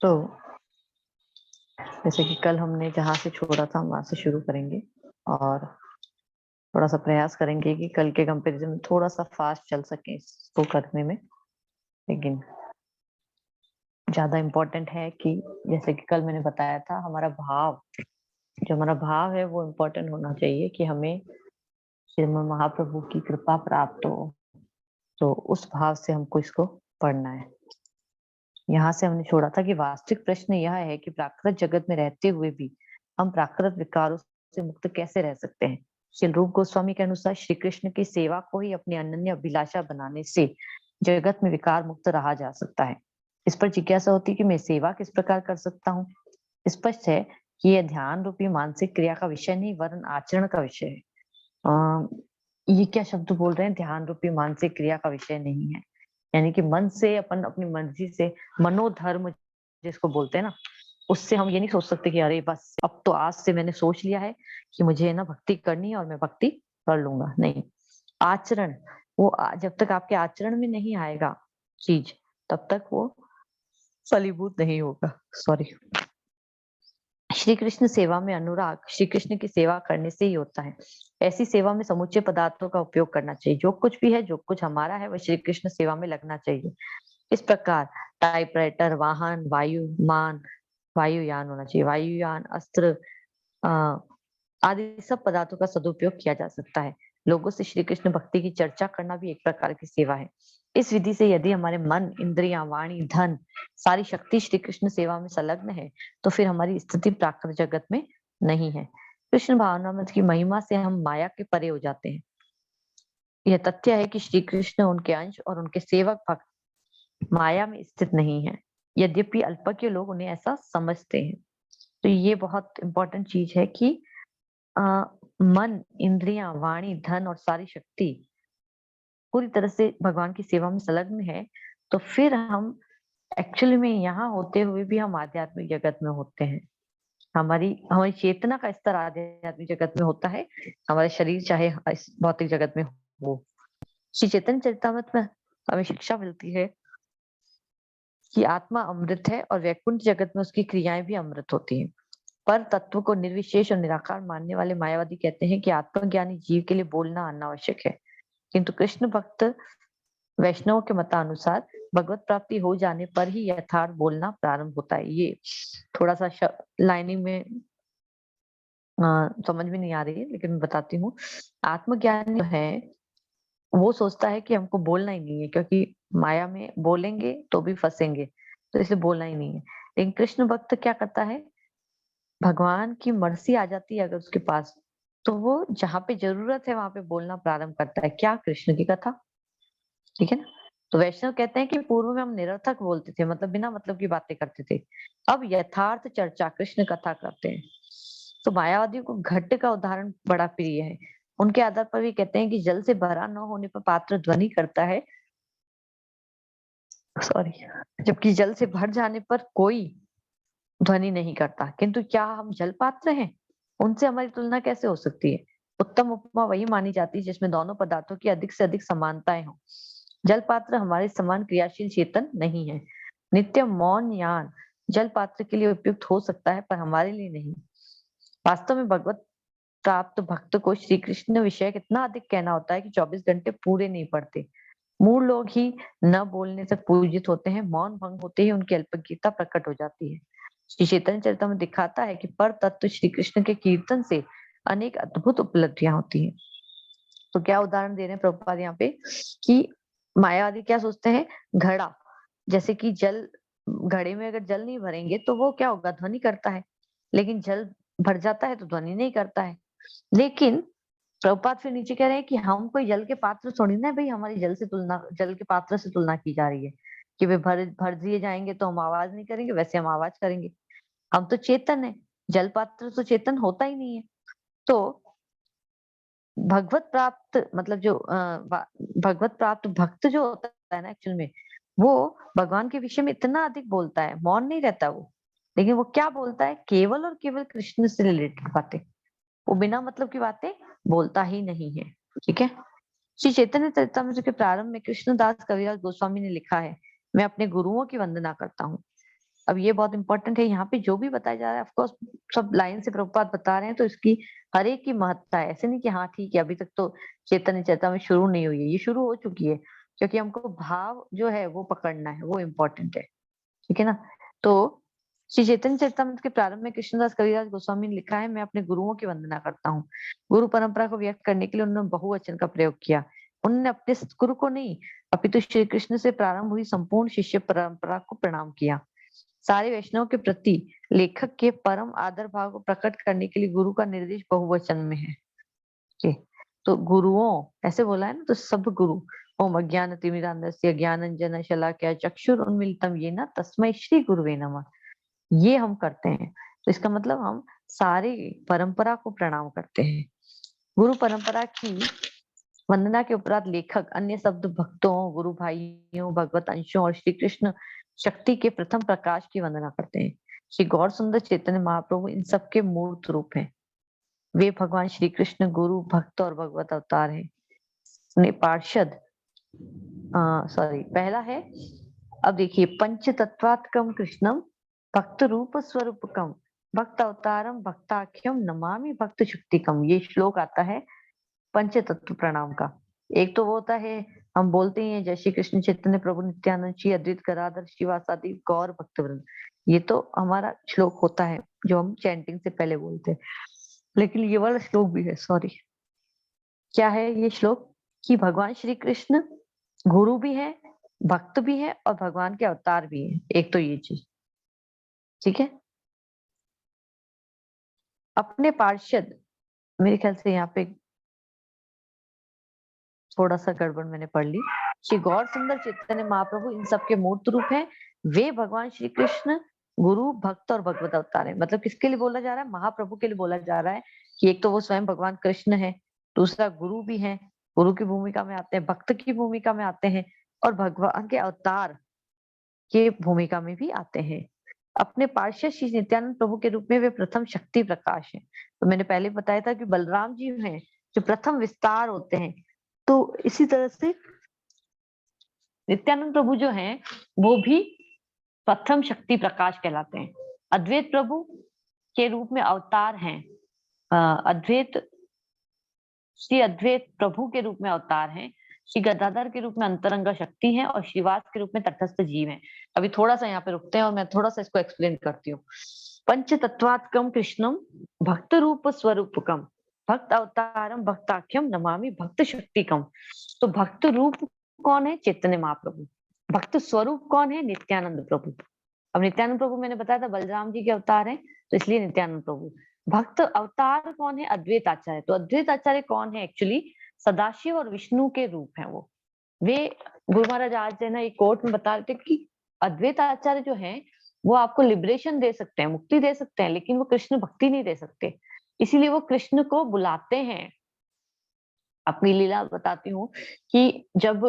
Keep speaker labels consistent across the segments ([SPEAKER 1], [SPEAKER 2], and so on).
[SPEAKER 1] तो जैसे कि कल हमने जहाँ से छोड़ा था हम वहां से शुरू करेंगे और थोड़ा सा प्रयास करेंगे कि कल के कंपैरिजन में थोड़ा सा फास्ट चल सके इसको करने में। लेकिन ज्यादा इम्पोर्टेंट है कि जैसे कि कल मैंने बताया था, हमारा भाव, जो हमारा भाव है वो इम्पोर्टेंट होना चाहिए कि हमें श्रीमद् महाप्रभु की कृपा प्राप्त हो। तो उस भाव से हमको इसको पढ़ना है। यहाँ से हमने छोड़ा था कि वास्तविक प्रश्न यह है कि प्राकृत जगत में रहते हुए भी हम प्राकृत विकारों से मुक्त कैसे रह सकते हैं। श्री रूप गोस्वामी के अनुसार श्री कृष्ण की सेवा को ही अपनी अनन्य अभिलाषा बनाने से जगत में विकार मुक्त रहा जा सकता है। इस पर जिज्ञासा होती है कि मैं सेवा किस प्रकार कर सकता हूँ। स्पष्ट है कि यह ध्यान रूपी मानसिक क्रिया का विषय नहीं वरन आचरण का विषय है। ये क्या शब्द बोल रहे हैं? ध्यान रूपी मानसिक क्रिया का विषय नहीं है, यानी कि मन से अपन अपनी मर्जी से मनोधर्म जिसको बोलते हैं ना, उससे हम ये नहीं सोच सकते कि अरे बस अब तो आज से मैंने सोच लिया है कि मुझे ना भक्ति करनी है और मैं भक्ति कर लूंगा। नहीं, आचरण, वो जब तक आपके आचरण में नहीं आएगा चीज तब तक वो फलीभूत नहीं होगा। सॉरी। श्री कृष्ण सेवा में अनुराग श्री कृष्ण की सेवा करने से ही होता है। ऐसी सेवा में समुच्चय पदार्थों का उपयोग करना चाहिए। जो कुछ भी है, जो कुछ हमारा है, वह श्री कृष्ण सेवा में लगना चाहिए। इस प्रकार टाइपराइटर, वाहन, वायुयान होना चाहिए, वायुयान, अस्त्र आदि सब पदार्थों का सदुपयोग किया जा सकता है। लोगों से श्री कृष्ण भक्ति की चर्चा करना भी एक प्रकार की सेवा है। इस विधि से यदि हमारे मन, इंद्रियां, वाणी, धन, सारी शक्ति श्री कृष्ण सेवा में संलग्न है तो फिर हमारी स्थिति प्राकृत जगत में नहीं है। कृष्ण भावनामृत की महिमा से हम माया के परे हो जाते हैं। यह तथ्य है कि श्री कृष्ण, उनके अंश और उनके सेवक भक्त माया में स्थित नहीं है, यद्यपि अल्पज्ञ लोग उन्हें ऐसा समझते हैं। तो ये बहुत इंपॉर्टेंट चीज है कि मन, इंद्रियां, वाणी, धन और सारी शक्ति पूरी तरह से भगवान की सेवा में संलग्न है तो फिर हम एक्चुअली में यहाँ होते हुए भी हम आध्यात्मिक जगत में होते हैं। हमारी हमारी चेतना का स्तर आध्यात्मिक जगत में होता है, हमारे शरीर चाहे इस भौतिक जगत में हो। श्री चैतन्य चरितामृत में हमें शिक्षा मिलती है कि आत्मा अमृत है और वैकुंठ जगत में उसकी क्रियाएं भी अमृत होती हैं। पर तत्व को निर्विशेष और निराकार मानने वाले मायावादी कहते हैं कि आत्मज्ञानी जीव के लिए बोलना अनावश्यक है, किंतु कृष्ण भक्त वैष्णव के मतानुसार भगवत प्राप्ति हो जाने पर ही यथार्थ बोलना प्रारंभ होता है। ये थोड़ा सा लाइनिंग में समझ में नहीं आ रही है, लेकिन मैं बताती हूँ। आत्मज्ञान जो है वो सोचता है कि हमको बोलना ही नहीं है, क्योंकि माया में बोलेंगे तो भी फंसेंगे, तो इसलिए बोलना ही नहीं है। लेकिन कृष्ण भक्त क्या करता है, भगवान की मर्जी आ जाती है अगर उसके पास, तो वो जहाँ पे जरूरत है वहां पे बोलना प्रारंभ करता है। क्या? कृष्ण की कथा। ठीक है ना? तो वैष्णव कहते हैं कि पूर्व में हम निरर्थक बोलते थे, मतलब बिना मतलब की बातें करते थे, अब यथार्थ चर्चा कृष्ण कथा करते हैं। तो मायावादियों को घट का उदाहरण बड़ा प्रिय है। उनके आधार पर भी कहते हैं कि जल से भरा न होने पर पात्र ध्वनि करता है, सॉरी, जबकि जल से भर जाने पर कोई ध्वनि नहीं करता। किंतु क्या हम जल पात्र हैं? उनसे हमारी तुलना कैसे हो सकती है? उत्तम उपमा वही मानी जाती है जिसमें दोनों पदार्थों की अधिक से अधिक समानताएं हो। जल पात्र हमारे समान क्रियाशील चेतन नहीं है। नित्य मौन यान जल पात्र के लिए उपयुक्त हो सकता है पर हमारे लिए नहीं। वास्तव में भगवत प्राप्त भक्त को श्री कृष्ण विषय कितना अधिक कहना होता है कि 24 घंटे पूरे नहीं पड़ते। मूल लोग ही न बोलने तक पूजित होते हैं, मौन भंग होते ही उनकी अल्पज्ञता प्रकट हो जाती है। श्री चैतन्य चरितम में दिखाता है कि पर तत्व श्री कृष्ण के कीर्तन से अनेक अद्भुत उपलब्धियां होती हैं। तो क्या उदाहरण दे रहे हैं प्रभुपाद यहाँ पे कि मायावादी क्या सोचते हैं, घड़ा, जैसे कि जल, घड़े में अगर जल नहीं भरेंगे तो वो क्या होगा, ध्वनि करता है, लेकिन जल भर जाता है तो ध्वनि नहीं करता है। लेकिन प्रभुपाद फिर नीचे कह रहे हैं कि हम कोई जल के पात्र थोड़ी ना है भाई, हमारी जल के पात्र से तुलना की जा रही है कि वे भर भर दिए जाएंगे तो हम आवाज नहीं करेंगे, वैसे हम आवाज करेंगे। हम तो चेतन है, जल पात्र तो चेतन होता ही नहीं है। तो भगवत प्राप्त मतलब जो भगवत प्राप्त भक्त जो होता है ना, एक्चुअल में वो भगवान के विषय में इतना अधिक बोलता है, मौन नहीं रहता वो। लेकिन वो क्या बोलता है, केवल और केवल कृष्ण से रिलेटेड बातें, वो बिना मतलब की बातें बोलता ही नहीं है। ठीक है। श्री चैतन्य चरितमृत के प्रारंभ में कृष्णदास कविराज गोस्वामी ने लिखा है, मैं अपने गुरुओं की वंदना करता हूँ। अब ये बहुत इंपॉर्टेंट है, यहाँ पे जो भी बताया जा रहा है ऑफकोर्स सब लाइन से प्रभुपाद बता रहे हैं, तो इसकी हर एक की महत्ता है। ऐसे नहीं कि हाँ ठीक है अभी तक तो चैतन्य चेतना में शुरू नहीं हुई है, ये शुरू हो चुकी है, क्योंकि हमको भाव जो है वो पकड़ना है, वो इम्पोर्टेंट है। ठीक है ना। तो श्री चैतन्य चरितमृत के प्रारंभ में कृष्णदास कविराज गोस्वामी ने लिखा है, मैं अपने गुरुओं की वंदना करता हूँ। गुरु परंपरा को व्यक्त करने के लिए उन्होंने बहुवचन का प्रयोग किया। उन्होंने अपने गुरु को नहीं अपितु श्री कृष्ण से प्रारंभ हुई संपूर्ण शिष्य परंपरा को प्रणाम किया। सारे वैष्णव के प्रति लेखक के परम आदर भाव को प्रकट करने के लिए गुरु का निर्देश बहुवचन में है। तो गुरुओं ऐसे बोला है ना, तो सब गुरु ओम अज्ञानतिमिरान्धस्य ज्ञानांजन शलाकया चक्षुरुन्मीलितं येन तस्मै श्री गुरुवे नमः। ये हम करते हैं, तो इसका मतलब हम सारे परंपरा को प्रणाम करते हैं। गुरु परंपरा की वंदना के उपरांत लेखक अन्य शब्द भक्तों, गुरु भाइयों, भगवत अंशों और श्री कृष्ण शक्ति के प्रथम प्रकाश की वंदना करते हैं। श्री गौर सुंदर चैतन्य महाप्रभु इन सबके मूर्त रूप हैं। वे भगवान श्री कृष्ण गुरु, भक्त और भगवत अवतार हैं। पार्षद सॉरी पहला है, अब देखिए, पंच तत्वात्मकम कृष्णम भक्त रूप स्वरूपकम भक्त अवतारम भक्ताख्यम नमामि भक्त शक्तिकम। ये श्लोक आता है पंच तत्व प्रणाम का। एक तो वो होता है, हम बोलते ही हैं जय श्री कृष्ण चैतन्य प्रभु नित्यानंद श्री अद्वैत गदाधर शिवासादि गौर भक्तवृंद। ये तो हमारा श्लोक होता है जो हम चैंटिंग से पहले बोलते हैं। लेकिन ये वाला श्लोक भी है, सॉरी क्या है ये श्लोक, कि भगवान श्री कृष्ण गुरु भी है, भक्त भी है और भगवान के अवतार भी है। एक तो ये चीज, ठीक है। अपने पार्षद, मेरे ख्याल से यहाँ पे थोड़ा सा गड़बड़ मैंने पढ़ ली। श्री गौर सुंदर चैतन्य महाप्रभु इन सबके मूर्त रूप हैं। वे भगवान श्री कृष्ण गुरु, भक्त और भगवत अवतार है। मतलब किसके लिए बोला जा रहा है? महाप्रभु के लिए बोला जा रहा है कि एक तो वो स्वयं भगवान कृष्ण है, दूसरा गुरु भी है, गुरु की भूमिका में आते हैं, भक्त की भूमिका में आते हैं और भगवान के अवतार के भूमिका में भी आते हैं। अपने पार्षद श्री नित्यानंद प्रभु के रूप में वे प्रथम शक्ति प्रकाश है। तो मैंने पहले बताया था कि बलराम जी हैं जो प्रथम विस्तार होते हैं। तो इसी तरह से नित्यानंद प्रभु जो हैं वो भी प्रथम शक्ति प्रकाश कहलाते हैं। अद्वैत प्रभु के रूप में अवतार हैं। श्री अद्वैत प्रभु के रूप में अवतार हैं। श्री गदाधर के रूप में अंतरंग शक्ति है और श्रीवास के रूप में तटस्थ जीव है। अभी थोड़ा सा यहाँ पे रुकते हैं और मैं थोड़ा सा इसको एक्सप्लेन करती हूँ। पंच तत्वात्मकम कृष्णम भक्त रूप स्वरूपकम भक्त अवतारम भक्ताख्यम नमामि भक्त शक्तिकम। तो भक्त रूप कौन है? चैतन्य महाप्रभु। भक्त स्वरूप कौन है? नित्यानंद प्रभु। अब नित्यानंद प्रभु मैंने बताया था बलराम जी के अवतार हैं, तो इसलिए नित्यानंद प्रभु। भक्त अवतार कौन है? अद्वैत आचार्य। तो अद्वैत आचार्य कौन है? एक्चुअली सदाशिव और विष्णु के रूप है वो। वे गुरु महाराज आज है ना एक कोर्ट में बता रहे थे कि अद्वैत आचार्य जो है वो आपको लिबरेशन दे सकते हैं, मुक्ति दे सकते हैं, लेकिन वो कृष्ण भक्ति नहीं दे सकते। इसीलिए वो कृष्ण को बुलाते हैं। अपनी लीला बताती हूँ कि जब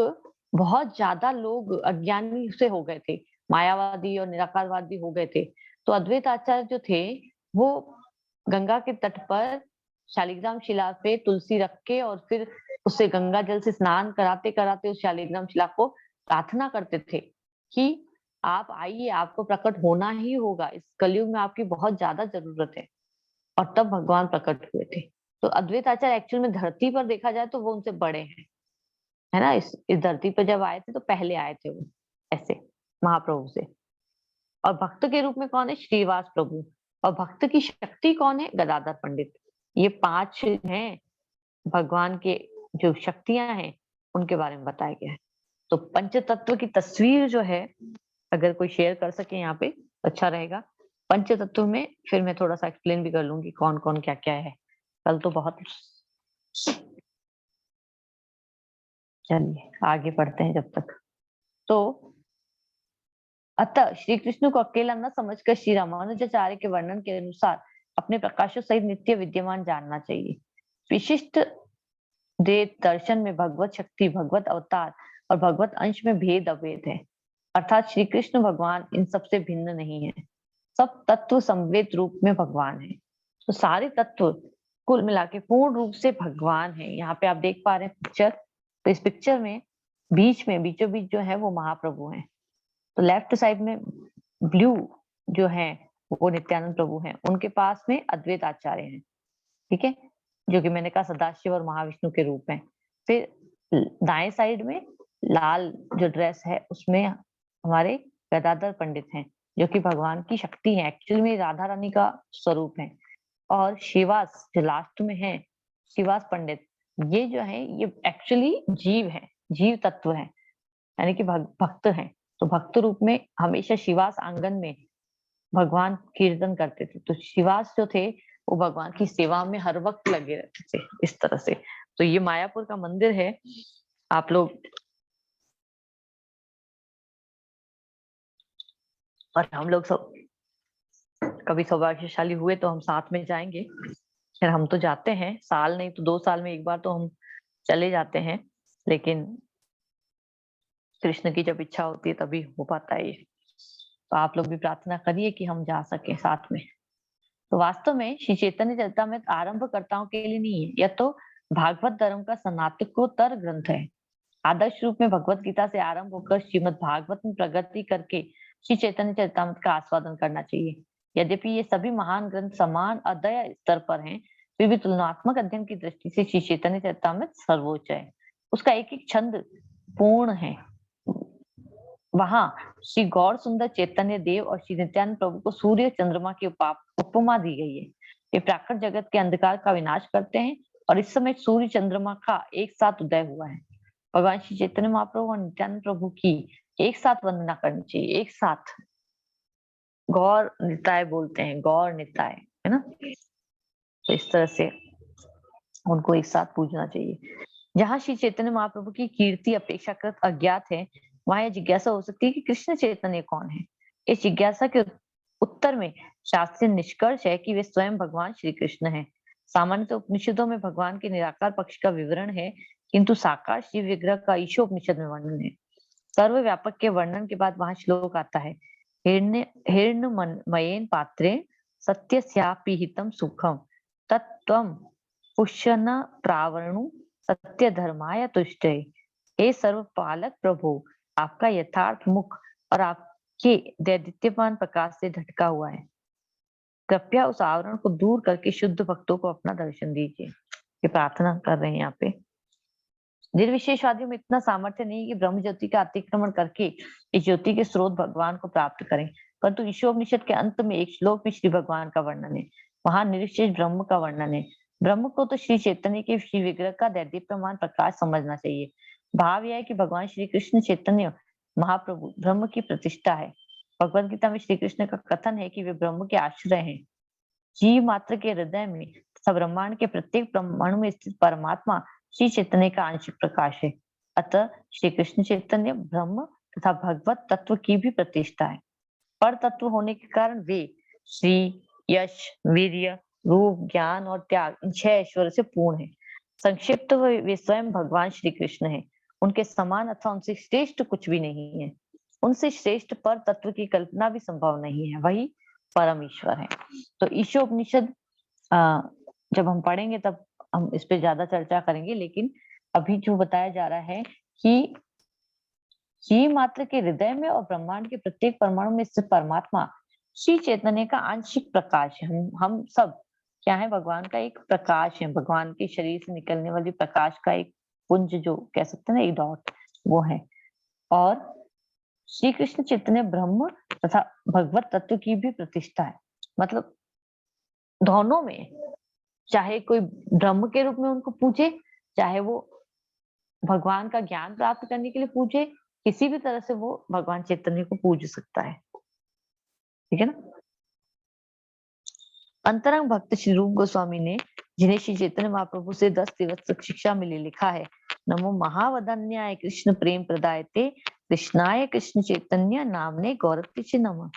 [SPEAKER 1] बहुत ज्यादा लोग अज्ञानी से हो गए थे, मायावादी और निराकारवादी हो गए थे, तो अद्वैत आचार्य जो थे वो गंगा के तट पर शालिग्राम शिला पे तुलसी रख के और फिर उससे गंगा जल से स्नान कराते कराते उस शालिग्राम शिला को प्रार्थना करते थे कि आप आइए, आपको प्रकट होना ही होगा, इस कलयुग में आपकी बहुत ज्यादा जरूरत है। और तब भगवान प्रकट हुए थे। तो अद्वैत आचार्य एक्चुअल में धरती पर देखा जाए तो वो उनसे बड़े हैं, है ना। इस धरती पर जब आए थे तो पहले आए थे वो ऐसे महाप्रभु से। और भक्त के रूप में कौन है? श्रीवास प्रभु। और भक्त की शक्ति कौन है? गदाधर पंडित। ये 5 हैं भगवान के जो शक्तियां हैं उनके बारे में बताया गया है। तो पंच तत्व की तस्वीर जो है अगर कोई शेयर कर सके यहाँ पे अच्छा रहेगा। पंच तत्व में फिर मैं थोड़ा सा एक्सप्लेन भी कर लूंगी कौन कौन क्या क्या है। कल तो बहुत, चलिए आगे बढ़ते हैं जब तक। तो अतः श्री कृष्ण को अकेला न समझकर श्री रामानुजाचार्य के वर्णन के अनुसार अपने प्रकाशों सहित नित्य विद्यमान जानना चाहिए। विशिष्ट दर्शन में भगवत शक्ति, भगवत अवतार और भगवत अंश में भेद अभेद है, अर्थात श्री कृष्ण भगवान इन सबसे भिन्न नहीं है। सब तत्व संवेद रूप में भगवान है। तो सारे तत्व कुल मिला के पूर्ण रूप से भगवान है। यहाँ पे आप देख पा रहे हैं पिक्चर, तो इस पिक्चर में बीचों बीच जो है वो महाप्रभु हैं। तो लेफ्ट साइड में ब्लू जो हैं वो नित्यानंद प्रभु हैं, उनके पास में अद्वैत आचार्य हैं, ठीक है, जो कि मैंने कहा सदाशिव और महाविष्णु के रूप में। फिर दाएं साइड में लाल जो ड्रेस है उसमें हमारे गदाधर पंडित हैं, जो कि भगवान की शक्ति है, एक्चुअली में राधा रानी का स्वरूप है। और शिवास जो लास्ट में है, शिवास पंडित, ये जो है ये एक्चुअली जीव है, जीव तत्व है, यानी कि भक्त हैं। तो भक्त रूप में हमेशा शिवास आंगन में भगवान कीर्तन करते थे। तो शिवास जो थे वो भगवान की सेवा में हर वक्त लगे रहते थे इस तरह से। तो ये मायापुर का मंदिर है। आप लोग और हम लोग सब कभी सौभाग्यशाली हुए तो हम साथ में जाएंगे। खैर हम तो जाते हैं, साल नहीं तो 2 साल में एक बार तो हम चले जाते हैं, लेकिन कृष्ण की जब इच्छा होती है तभी हो पाता है ये। तो आप लोग भी प्रार्थना करिए कि हम जा सके साथ में। तो वास्तव में श्री चैतन्य चरितामृत आरंभकर्ताओं के लिए नहीं है, यह तो भागवत धर्म का स्नातकोत्तर ग्रंथ है। आदर्श रूप में भगवत गीता से आरंभ होकर श्रीमद् भागवत में प्रगति करके श्री चैतन्य चरितामृत का आस्वादन करना चाहिए। यद्यपि ये सभी महान ग्रंथ समान अध्यय स्तर पर हैं, फिर भी तुलनात्मक अध्ययन की दृष्टि से श्री चैतन्य चरितामृत सर्वोच्च है। उसका एक एक छंद पूर्ण है। वहां श्री गौर सुंदर चैतन्य देव और श्री नित्यानंद प्रभु को सूर्य चंद्रमा की उपमा दी गई है। ये प्राकृत जगत के अंधकार का विनाश करते हैं और इस समय सूर्य चंद्रमा का एक साथ उदय हुआ है। भगवान श्री चैतन्य महाप्रभु और नित्यानंद प्रभु की एक साथ वंदना करनी चाहिए, एक साथ। गौर निताय बोलते हैं, गौर निताय, है ना। तो इस तरह से उनको एक साथ पूजना चाहिए। जहाँ श्री चैतन्य महाप्रभु की कीर्ति अपेक्षाकृत अज्ञात है, वहां यह जिज्ञासा हो सकती है कि कृष्ण चैतन्य कौन है। इस जिज्ञासा के उत्तर में शास्त्रीय निष्कर्ष है कि वे स्वयं भगवान श्री कृष्ण हैं। सामान्यतः उपनिषदों में भगवान के निराकार पक्ष का विवरण है, किंतु साकार शिव विग्रह का ईशोपनिषद में वर्णन है। सर्वव्यापक के वर्णन के बाद वहां श्लोक आता है, हिरण्यमयेन पात्रे सत्यस्यापि हितं सुखम तत्त्वं पुष्यन प्रावरणु सत्य धर्माय तुष्टे। हे सर्वपालक प्रभु, आपका यथार्थ मुख और आपके दैदीप्यमान प्रकाश से ढटका हुआ है। कृपया उस आवरण को दूर करके शुद्ध भक्तों को अपना दर्शन दीजिए। ये प्रार्थना कर रहे हैं यहाँ पे। निर्विशेषवादियों में इतना सामर्थ्य नहीं कि ब्रह्म ज्योति का अतिक्रमण करके इस ज्योति के स्रोत भगवान को प्राप्त करें, परंतु ईशोपनिषद के अंत में एक श्लोक में श्री भगवान का वर्णन है। वहां निर्विशेष ब्रह्म का वर्णन है। ब्रह्म को तो श्री चैतन्य के श्री विग्रह का दैदीप्यमान प्रकाश समझना चाहिए। भाव यह है कि भगवान श्री कृष्ण चैतन्य महाप्रभु ब्रह्म की प्रतिष्ठा है। भगवद गीता में श्री कृष्ण का कथन है कि वे ब्रह्म के आश्रय हैं। जीव मात्र के हृदय में तथा ब्रह्मांड के प्रत्येक परमाणु में स्थित परमात्मा श्री चैतन्य का आंशिक प्रकाश है। अतः श्री कृष्ण चैतन्य ब्रह्म तथा भगवत तत्व की भी प्रतिष्ठा है। पर तत्व होने के कारण वे श्री, यश, वीर्य, रूप, ज्ञान और त्याग इन 6 ऐश्वर्य से पूर्ण है। संक्षिप्त वे स्वयं भगवान श्री कृष्ण है। उनके समान अथवा उनसे श्रेष्ठ कुछ भी नहीं है। उनसे श्रेष्ठ पर तत्व की कल्पना भी संभव नहीं है। वही परम ईश्वर है। तो ईशोपनिषद जब हम पढ़ेंगे तब हम इस पे ज्यादा चर्चा करेंगे, लेकिन अभी जो बताया जा रहा है कि जीव मात्र के हृदय में और ब्रह्मांड के प्रत्येक परमाणु में स्थित परमात्मा श्री चैतन्य का आंशिक प्रकाश है। हम सब क्या है, भगवान का एक प्रकाश है। भगवान के शरीर से निकलने वाली प्रकाश का एक पुंज, जो कह सकते हैं ना, एक डॉट, वो है। और श्री कृष्ण चैतन्य ब्रह्म तथा भगवत तत्व की भी प्रतिष्ठा है। मतलब दोनों में, चाहे कोई ब्रह्म के रूप में उनको पूजे, चाहे वो भगवान का ज्ञान प्राप्त करने के लिए पूजे, किसी भी तरह से वो भगवान चैतन्य को पूज सकता है। ठीक है ना। अंतरंग भक्त श्री रूप गोस्वामी ने, जिन्हें श्री चैतन्य महाप्रभु से 10 दिवस तक शिक्षा मिली, लिखा है, नमो महावदन्याय कृष्ण प्रेम प्रदायते कृष्णाय कृष्ण चैतन्य नामने गौरव नमः।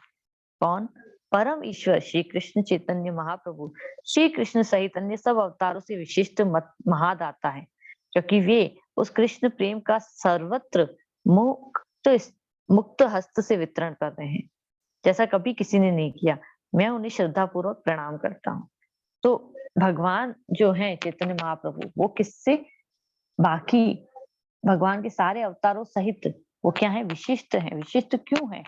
[SPEAKER 1] कौन? परम ईश्वर श्री कृष्ण चैतन्य महाप्रभु श्री कृष्ण सहित अन्य सब अवतारों से विशिष्ट महादाता है, क्योंकि वे उस कृष्ण प्रेम का सर्वत्र मुक्त हस्त से वितरण कर रहे हैं, जैसा कभी किसी ने नहीं किया। मैं उन्हें श्रद्धा पूर्वक प्रणाम करता हूँ। तो भगवान जो है चैतन्य महाप्रभु, वो किससे, बाकी भगवान के सारे अवतारों सहित वो क्या है, विशिष्ट है। विशिष्ट क्यों है?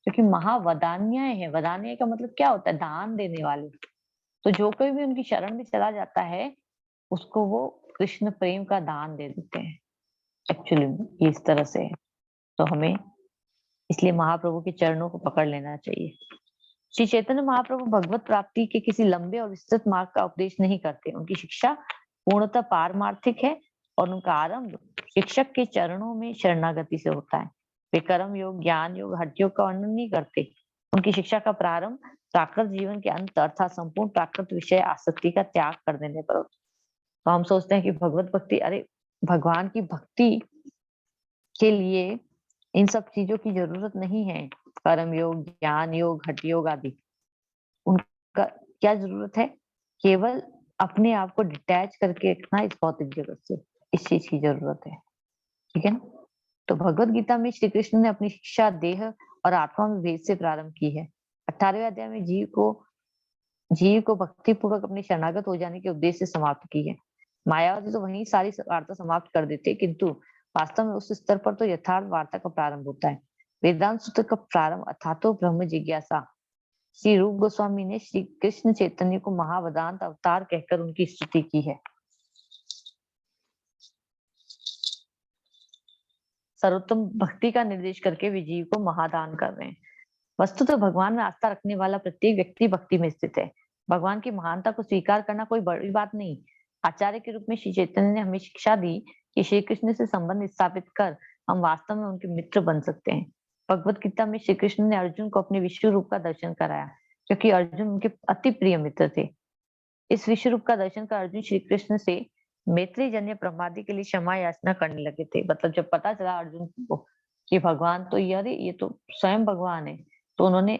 [SPEAKER 1] क्योंकि महावदान्य है। वदान्य का मतलब क्या होता है? दान देने वाले। तो जो कोई भी उनकी शरण में चला जाता है, उसको वो कृष्ण प्रेम का दान दे देते हैं। एक्चुअली में ये इस तरह से है। तो हमें इसलिए महाप्रभु के चरणों को पकड़ लेना चाहिए। श्री चैतन्य महाप्रभु भगवत प्राप्ति के किसी लंबे और विस्तृत मार्ग का उपदेश नहीं करते। उनकी शिक्षा पूर्णतः पारमार्थिक है और उनका आरंभ शिक्षक के चरणों में शरणागति से होता है। वे कर्म योग, ज्ञान योग, हठ योग का वर्णन नहीं करते। उनकी शिक्षा का प्रारंभ प्राकृत जीवन के अंत अर्थात संपूर्ण प्राकृत विषय आसक्ति का त्याग कर देने पर होता है। तो हम सोचते हैं कि भगवत भक्ति, अरे भगवान की भक्ति के लिए इन सब चीजों की जरूरत नहीं है। कर्म योग, ज्ञान योग, हठ योग आदि, उनका क्या जरूरत है? केवल अपने आप को डिटैच करके रखना इस भौतिक जगत से, इस चीज की जरूरत है। ठीक है ना? तो भगवत गीता में श्री कृष्ण ने अपनी शिक्षा देह और आत्मा में भेद से प्रारंभ की है। 18वें अध्याय में जीव को भक्ति पूर्वक अपने शरणागत हो जाने के उद्देश्य से समाप्त की है। मायावादी तो वहीं सारी वार्ता समाप्त कर देते, किंतु वास्तव में उस स्तर पर तो यथार्थ वार्ता का प्रारंभ होता है। वेदांत सूत्र का प्रारंभ अथातो ब्रह्म जिज्ञासा। श्री रूप गोस्वामी ने श्री कृष्ण चैतन्य को महावदांत अवतार कहकर उनकी स्तुति की है। सर्वोत्तम भक्ति का निर्देश करके वे जीव को महादान कर रहे हैं। वस्तुतः भगवान में आस्था रखने वाला प्रत्येक व्यक्ति भक्ति में स्थित है। भगवान की महानता को स्वीकार करना कोई बड़ी बात नहीं। आचार्य के रूप में श्री चैतन्य ने हमें शिक्षा दी कि श्री कृष्ण से संबंध स्थापित कर हम वास्तव में उनके मित्र बन सकते हैं। भगवत गीता में श्री कृष्ण ने अर्जुन को अपने विश्व रूप का दर्शन कराया, क्योंकि अर्जुन उनके अति प्रिय मित्र थे। इस विश्व रूप का दर्शन कर अर्जुन श्री कृष्ण से मैत्री जन्य प्रमादि के लिए क्षमा याचना करने लगे थे। मतलब जब पता चला अर्जुन को कि भगवान तो ये तो स्वयं भगवान है, तो उन्होंने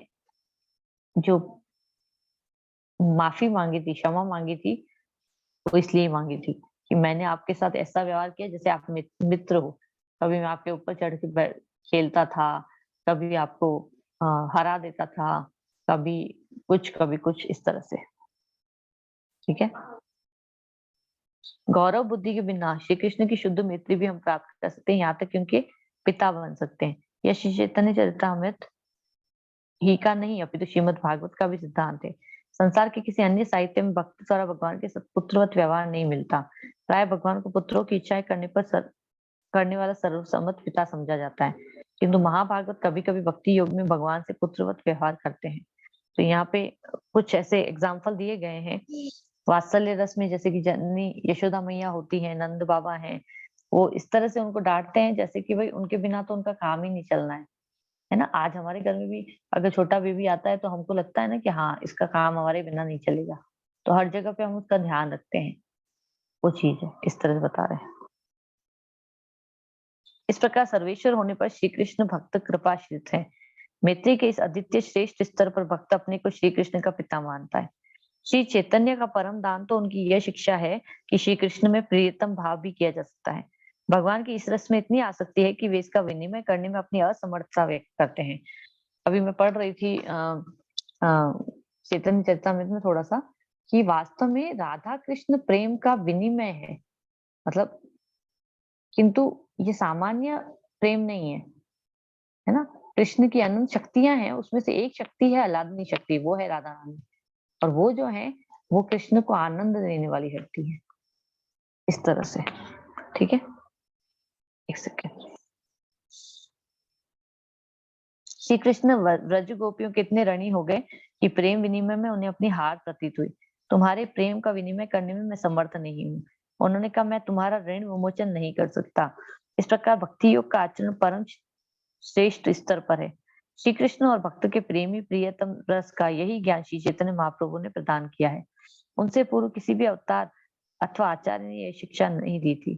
[SPEAKER 1] जो माफी मांगी थी, क्षमा मांगी थी, वो इसलिए मांगी थी कि मैंने आपके साथ ऐसा व्यवहार किया जैसे आप मित्र हो। कभी मैं आपके ऊपर चढ़ के खेलता था, कभी आपको हरा देता था, कभी कुछ इस तरह से। ठीक है। गौरव बुद्धि के बिना श्री कृष्ण की शुद्ध मैत्री भी हम प्राप्त कर सकते हैं, यहाँ तक कि उनके पिता बन सकते हैं। यह श्री चैतन्य चरितामृत ही का नहीं अपितु श्रीमद् भागवत का भी सिद्धांत है। संसार के किसी अन्य साहित्य में भक्त द्वारा भगवान के साथ पुत्रवत व्यवहार नहीं मिलता। प्राय भगवान को पुत्रों की इच्छाएं करने वाला सर्वसम्मत पिता समझा जाता है, किंतु महाभागवत कभी कभी भक्ति योग में भगवान से पुत्रवत व्यवहार करते हैं। तो यहाँ पे कुछ ऐसे एग्जाम्पल दिए गए हैं वात्सल्य रस में, जैसे कि जननी यशोदा मैया होती है, नंद बाबा हैं, वो इस तरह से उनको डांटते हैं जैसे कि भाई उनके बिना तो उनका काम ही नहीं चलना है ना। आज हमारे घर में भी अगर छोटा बेबी आता है तो हमको लगता है ना कि हाँ इसका काम हमारे बिना नहीं चलेगा, तो हर जगह पे हम उसका ध्यान रखते हैं। वो चीज है, इस तरह से बता रहे हैं। इस प्रकार सर्वेश्वर होने पर श्री कृष्ण भक्त कृपाश्रित है। मैत्री के इस अद्वितीय श्रेष्ठ स्तर पर भक्त अपने को श्री कृष्ण का पिता मानता है। श्री चैतन्य का परम दान तो उनकी यह शिक्षा है कि श्री कृष्ण में प्रियतम भाव भी किया जा सकता है। भगवान की इस रस में इतनी आसक्ति है कि वे इसका विनिमय करने में अपनी असमर्थता व्यक्त करते हैं। अभी मैं पढ़ रही थी चैतन्य चरितामृत में थोड़ा सा, कि वास्तव में राधा कृष्ण प्रेम का विनिमय है, मतलब, किंतु ये सामान्य प्रेम नहीं है ना। कृष्ण की अनंत शक्तियां हैं, उसमें से एक शक्ति है अलादनी शक्ति, वो है राधा रानी। और वो जो है वो कृष्ण को आनंद देने वाली शक्ति है, इस तरह से। ठीक है, एक सेकेंड। श्री कृष्ण व्रज गोपियों के इतने ऋणी हो गए कि प्रेम विनिमय में उन्हें अपनी हार प्रतीत हुई। तुम्हारे प्रेम का विनिमय करने में मैं समर्थ नहीं हूँ। उन्होंने कहा मैं तुम्हारा ऋण विमोचन नहीं कर सकता। इस प्रकार भक्ति योग का आचरण परम श्रेष्ठ स्तर पर है। श्री कृष्ण और भक्त के प्रेमी प्रियतम रस का यही ज्ञान श्री चैतन्य महाप्रभु ने प्रदान किया है। उनसे पूर्व किसी भी अवतार अथवा आचार्य ने यह शिक्षा नहीं दी थी।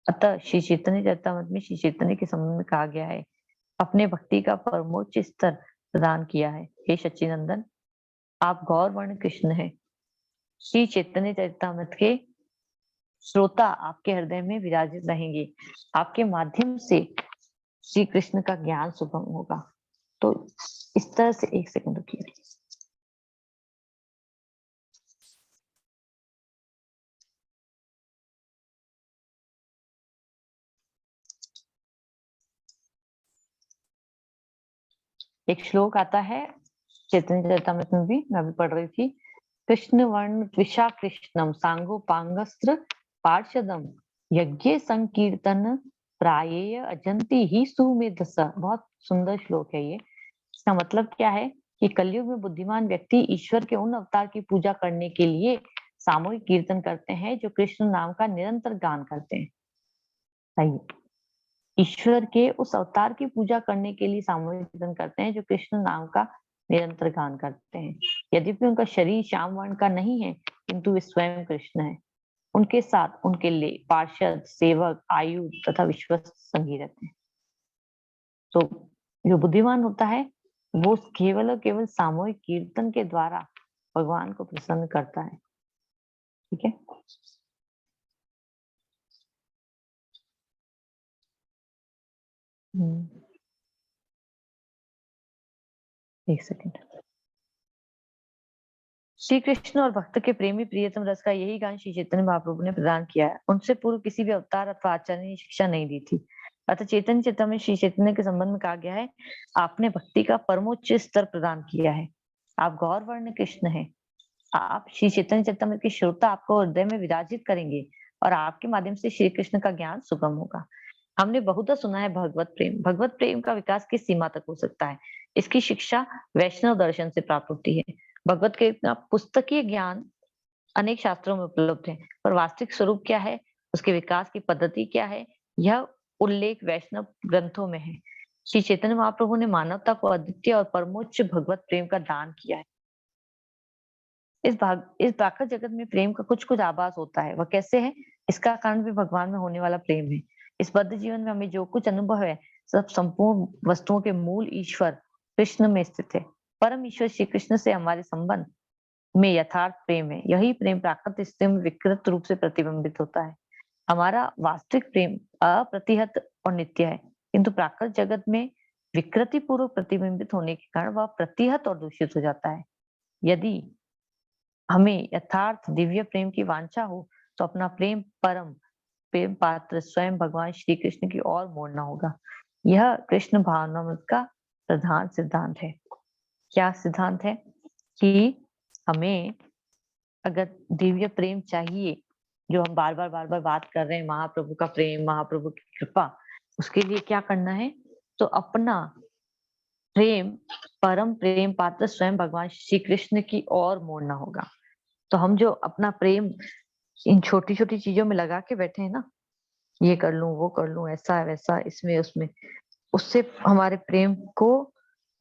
[SPEAKER 1] अतः श्री चैतन्य चरितामृत में श्री चैतन्य के संबंध में कहा गया है, अपने भक्ति का परमोच्च स्तर प्रदान किया है। हे सच्चिनंदन, आप गौर वर्ण कृष्ण हैं। श्री चैतन्य चरितामृत के श्रोता आपके हृदय में विराजित रहेंगे। आपके माध्यम से श्री कृष्ण का ज्ञान सुगम होगा। तो इस तरह से, एक सेकंड रुकिए। एक श्लोक आता है चैतन्य चरितमृत में भी, मैं भी पढ़ रही थी। कृष्ण वर्ण त्विषा कृष्णम सांगोपांगस्त्र पार्षदम यज्ञ संकीर्तन प्रायेय अजंती ही सुमेधस। बहुत सुंदर श्लोक है ये। इसका मतलब क्या है कि कलयुग में बुद्धिमान व्यक्ति ईश्वर के उन अवतार की पूजा करने के लिए सामूहिक कीर्तन करते हैं जो कृष्ण नाम का निरंतर गान करते हैं। सही, ईश्वर के उस अवतार की पूजा करने के लिए सामूहिक कीर्तन करते हैं जो कृष्ण नाम का निरंतर गान करते हैं। यद्यपि उनका शरीर श्याम वर्ण का नहीं है, किंतु वे स्वयं कृष्ण है। उनके साथ उनके लिए पार्षद, सेवक, आयु तथा विश्वस्त संगी रहते हैं। तो जो बुद्धिमान होता है वो केवल और केवल सामूहिक कीर्तन के द्वारा भगवान को प्रसन्न करता है। ठीक है। एक सेकेंड। श्री कृष्ण और भक्त के प्रेमी प्रियतम रस का यही गान श्री चैतन्य महाप्रभु ने प्रदान किया है। उनसे पूर्व किसी भी अवतार अथवा आचार्य ने शिक्षा नहीं दी थी। अतः चैतन्य चैतन्य में श्री चैतन्य के संबंध में कहा गया है, आपने भक्ति का परमोच्च स्तर प्रदान किया है। आप गौर वर्ण कृष्ण हैं। आप श्री चैतन्य चैतन्य के श्रोता आपको हृदय में विराजित करेंगे और आपके माध्यम से श्री कृष्ण का ज्ञान सुगम होगा। हमने बहुधा सुना है भगवत प्रेम। भगवत प्रेम का विकास किस सीमा तक हो सकता है? इसकी शिक्षा वैष्णव दर्शन से प्राप्त होती है। भगवत के पुस्तकीय ज्ञान अनेक शास्त्रों में उपलब्ध है, पर वास्तविक स्वरूप क्या है, उसके विकास की पद्धति क्या है, यह उल्लेख वैष्णव ग्रंथों में है। श्री चैतन्य महाप्रभु ने मानवता को अद्वितीय और परमोच्च भगवत प्रेम का दान किया है। इस प्राकृत जगत में प्रेम का कुछ कुछ आभास होता है। वह कैसे है? इसका कारण भी भगवान में होने वाला प्रेम है। इस बद्ध जीवन में हमें जो कुछ अनुभव है, सब संपूर्ण वस्तुओं के मूल ईश्वर कृष्ण में स्थित है। परम ईश्वर श्री कृष्ण से हमारे संबंध में यथार्थ प्रेम है। यही प्रेम प्राकृत स्थिति में विकृत रूप से प्रतिबिंबित होता है। हमारा वास्तविक प्रेम अप्रतिहत और नित्य है, किंतु प्राकृत जगत में विकृति पूर्वक प्रतिबिंबित होने के कारण वह प्रतिहत और दूषित हो जाता है। यदि हमें यथार्थ दिव्य प्रेम की वांछा हो तो अपना प्रेम परम प्रेम पात्र स्वयं भगवान श्री कृष्ण की ओर मोड़ना होगा। यह कृष्ण भावनामृत का प्रधान सिद्धांत है। क्या सिद्धांत है? कि हमें अगर दिव्य प्रेम चाहिए, जो हम बार बार बात कर रहे हैं, महाप्रभु का प्रेम, महाप्रभु की कृपा, उसके लिए क्या करना है? तो अपना प्रेम परम प्रेम पात्र स्वयं भगवान श्री कृष्ण की ओर मोड़ना होगा। तो हम जो अपना प्रेम इन छोटी छोटी चीजों में लगा के बैठे हैं ना, ये कर लूं, वो कर लूं, ऐसा वैसा, इसमें उसमें, उससे हमारे प्रेम को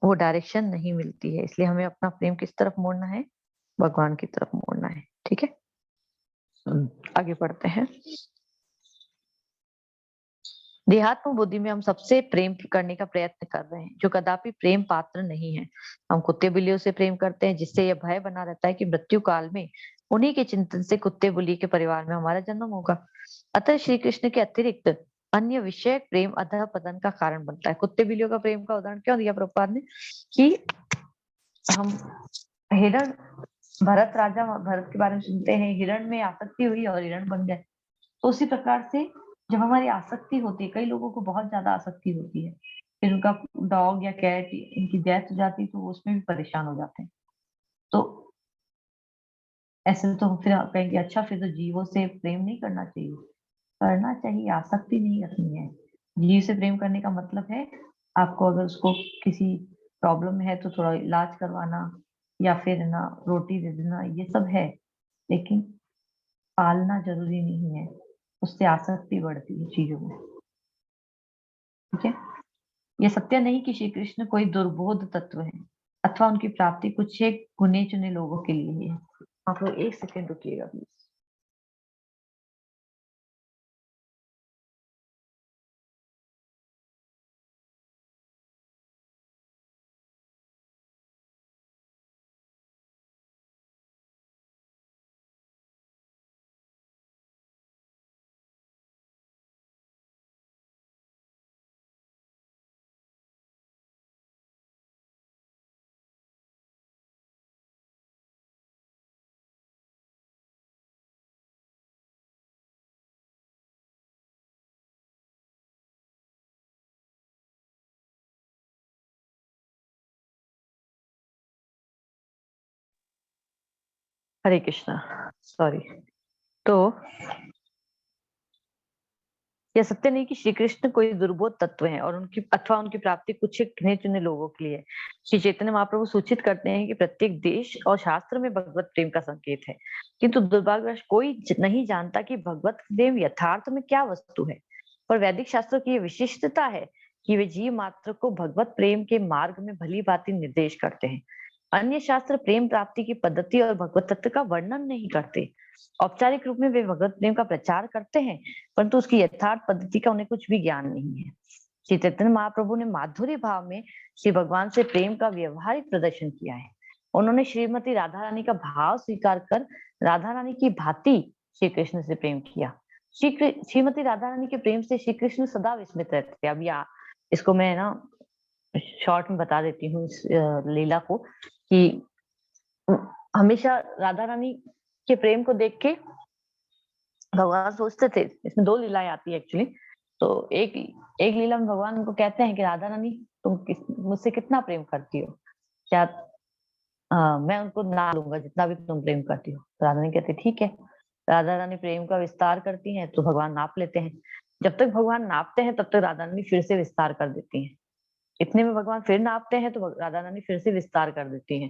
[SPEAKER 1] वो डायरेक्शन नहीं मिलती है। इसलिए हमें अपना प्रेम किस तरफ मोड़ना है? भगवान की तरफ मोड़ना है। ठीक है। आगे बढ़ते हैं। देहात्म बुद्धि में हम सबसे प्रेम करने का प्रयत्न कर रहे हैं जो कदापि प्रेम पात्र नहीं है। हम कुत्ते बिल्लियों से प्रेम करते हैं, जिससे यह भय बना रहता है कि मृत्यु काल में उन्हीं के चिंतन से कुत्ते बिल्ली के परिवार में हमारा जन्म होगा। अतः श्री कृष्ण के अतिरिक्त अन्य विषय प्रेम अधः पतन का कारण बनता है। कुत्ते बिल्लियों का प्रेम का उदाहरण क्यों दिया प्रभुपाद ने? कि हम हिरण, भरत राजा भरत के बारे में सुनते हैं, हिरण में आसक्ति हुई और हिरण बन गए। तो उसी प्रकार से जब हमारी आसक्ति होती है, कई लोगों को बहुत ज्यादा आसक्ति होती है, फिर उनका डॉग या कैट इनकी डेथ हो जाती है तो वो उसमें भी परेशान हो जाते हैं। तो ऐसे तो फिर आप कहेंगे अच्छा फिर तो जीवों से प्रेम नहीं करना चाहिए। करना चाहिए, आसक्ति नहीं रखनी है। जीव से प्रेम करने का मतलब है आपको अगर उसको किसी प्रॉब्लम है तो थोड़ा इलाज करवाना, या फिर ना रोटी दे देना, ये सब है। लेकिन पालना जरूरी नहीं है, उससे आसक्ति बढ़ती है चीजों में। ठीक है। ये सत्य नहीं कि श्री कृष्ण कोई दुर्बोध तत्व है अथवा उनकी प्राप्ति कुछ एक गुने चुने लोगों के लिए ही है। आप लोग एक सेकेंड रुकिएगा प्लीज। हरे कृष्णा। सॉरी। तो यह सत्य नहीं कि श्री कृष्ण कोई दुर्बोध तत्व है और उनकी अथवा उनकी प्राप्ति कुछ एक गिने चुने लोगों के लिए। श्री चैतन्य महाप्रभु सूचित करते हैं कि प्रत्येक देश और शास्त्र में भगवत प्रेम का संकेत है, किंतु दुर्भाग्यवश कोई नहीं जानता कि भगवत प्रेम यथार्थ में क्या वस्तु है। पर वैदिक शास्त्रों की यह विशिष्टता है कि वे जीव मात्र को भगवत प्रेम के मार्ग में भली भांति निर्देश करते हैं। अन्य शास्त्र प्रेम प्राप्ति की पद्धति और भगवत तत्व का वर्णन नहीं करते। औपचारिक रूप में वे भगवत प्रेम का प्रचार करते हैं, परंतु उसकी यथार्थ पद्धति का उन्हें कुछ भी ज्ञान नहीं है। श्री चैतन्य महाप्रभु ने माधुर्य भाव में श्री भगवान से प्रेम का व्यवहारिक प्रदर्शन किया है। उन्होंने श्रीमती राधा रानी का भाव स्वीकार कर राधा रानी की भांति श्री कृष्ण से प्रेम किया। श्रीमती राधा रानी के प्रेम से श्री कृष्ण सदा विस्मित रहते थे। अब इसको मैं ना शॉर्ट में बता देती हूँ इस लीला को, कि हमेशा राधा रानी के प्रेम को देख के भगवान सोचते थे, इसमें दो लीलाएं आती है एक्चुअली। तो एक लीला में भगवान उनको कहते हैं कि राधा रानी तुम मुझसे कितना प्रेम करती हो, क्या मैं उनको ना लूंगा जितना भी तुम प्रेम करती हो। तो राधा रानी कहती ठीक है। राधा रानी प्रेम का विस्तार करती हैं तो भगवान नाप लेते हैं। जब तक भगवान नापते हैं तब तक राधा रानी फिर से विस्तार कर देती हैं। इतने में भगवान फिर नापते हैं तो राधा रानी फिर से विस्तार कर देती हैं।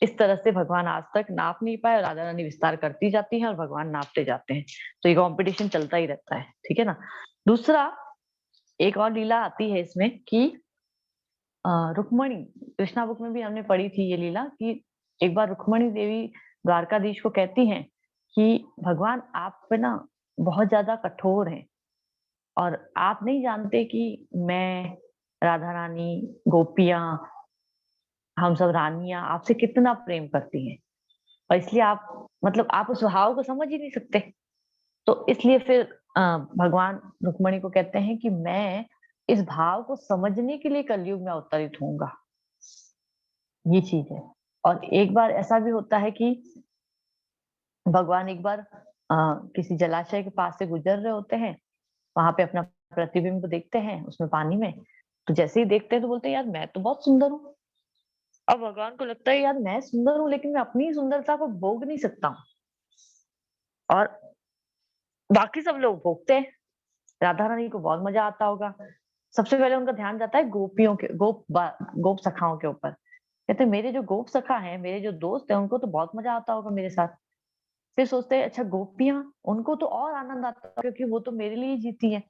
[SPEAKER 1] इस तरह से भगवान आज तक नाप नहीं पाए और राधा रानी विस्तार करती जाती है और भगवान नापते जाते हैं। तो ये कॉम्पिटिशन चलता ही रहता है, ठीक है ना। दूसरा एक और लीला आती है इसमें कि रुक्मणी, कृष्णा बुक में भी हमने पढ़ी थी ये लीला, कि एक बार रुक्मणी देवी द्वारकाधीश को कहती हैं कि भगवान आप पे ना बहुत ज्यादा कठोर हैं और आप नहीं जानते कि मैं, राधा रानी, गोपियां, हम सब रानियां आपसे कितना प्रेम करती हैं, और इसलिए आप मतलब आप उस भाव को समझ ही नहीं सकते। तो इसलिए फिर भगवान रुक्मणी को कहते हैं कि मैं इस भाव को समझने के लिए कलयुग में अवतरित होऊंगा। ये चीज है। और एक बार ऐसा भी होता है कि भगवान एक बार किसी जलाशय के पास से गुजर रहे होते हैं, वहां पे अपना प्रतिबिंब देखते हैं उसमें पानी में। तो जैसे ही देखते हैं तो बोलते हैं यार मैं तो बहुत सुंदर हूँ। अब भगवान को लगता है यार मैं सुंदर हूँ लेकिन मैं अपनी सुंदरता को भोग नहीं सकता हूँ, और बाकी सब लोग भोगते हैं। राधा रानी को बहुत मजा आता होगा। सबसे पहले उनका ध्यान जाता है गोपियों के, गोप सखाओं के ऊपर। कहते हैं मेरे जो गोप सखा हैं, मेरे जो दोस्त हैं, उनको तो बहुत मजा आता होगा मेरे साथ। फिर सोचते हैं अच्छा गोपियां, उनको तो और आनंद आता है क्योंकि वो तो मेरे लिए जीती है।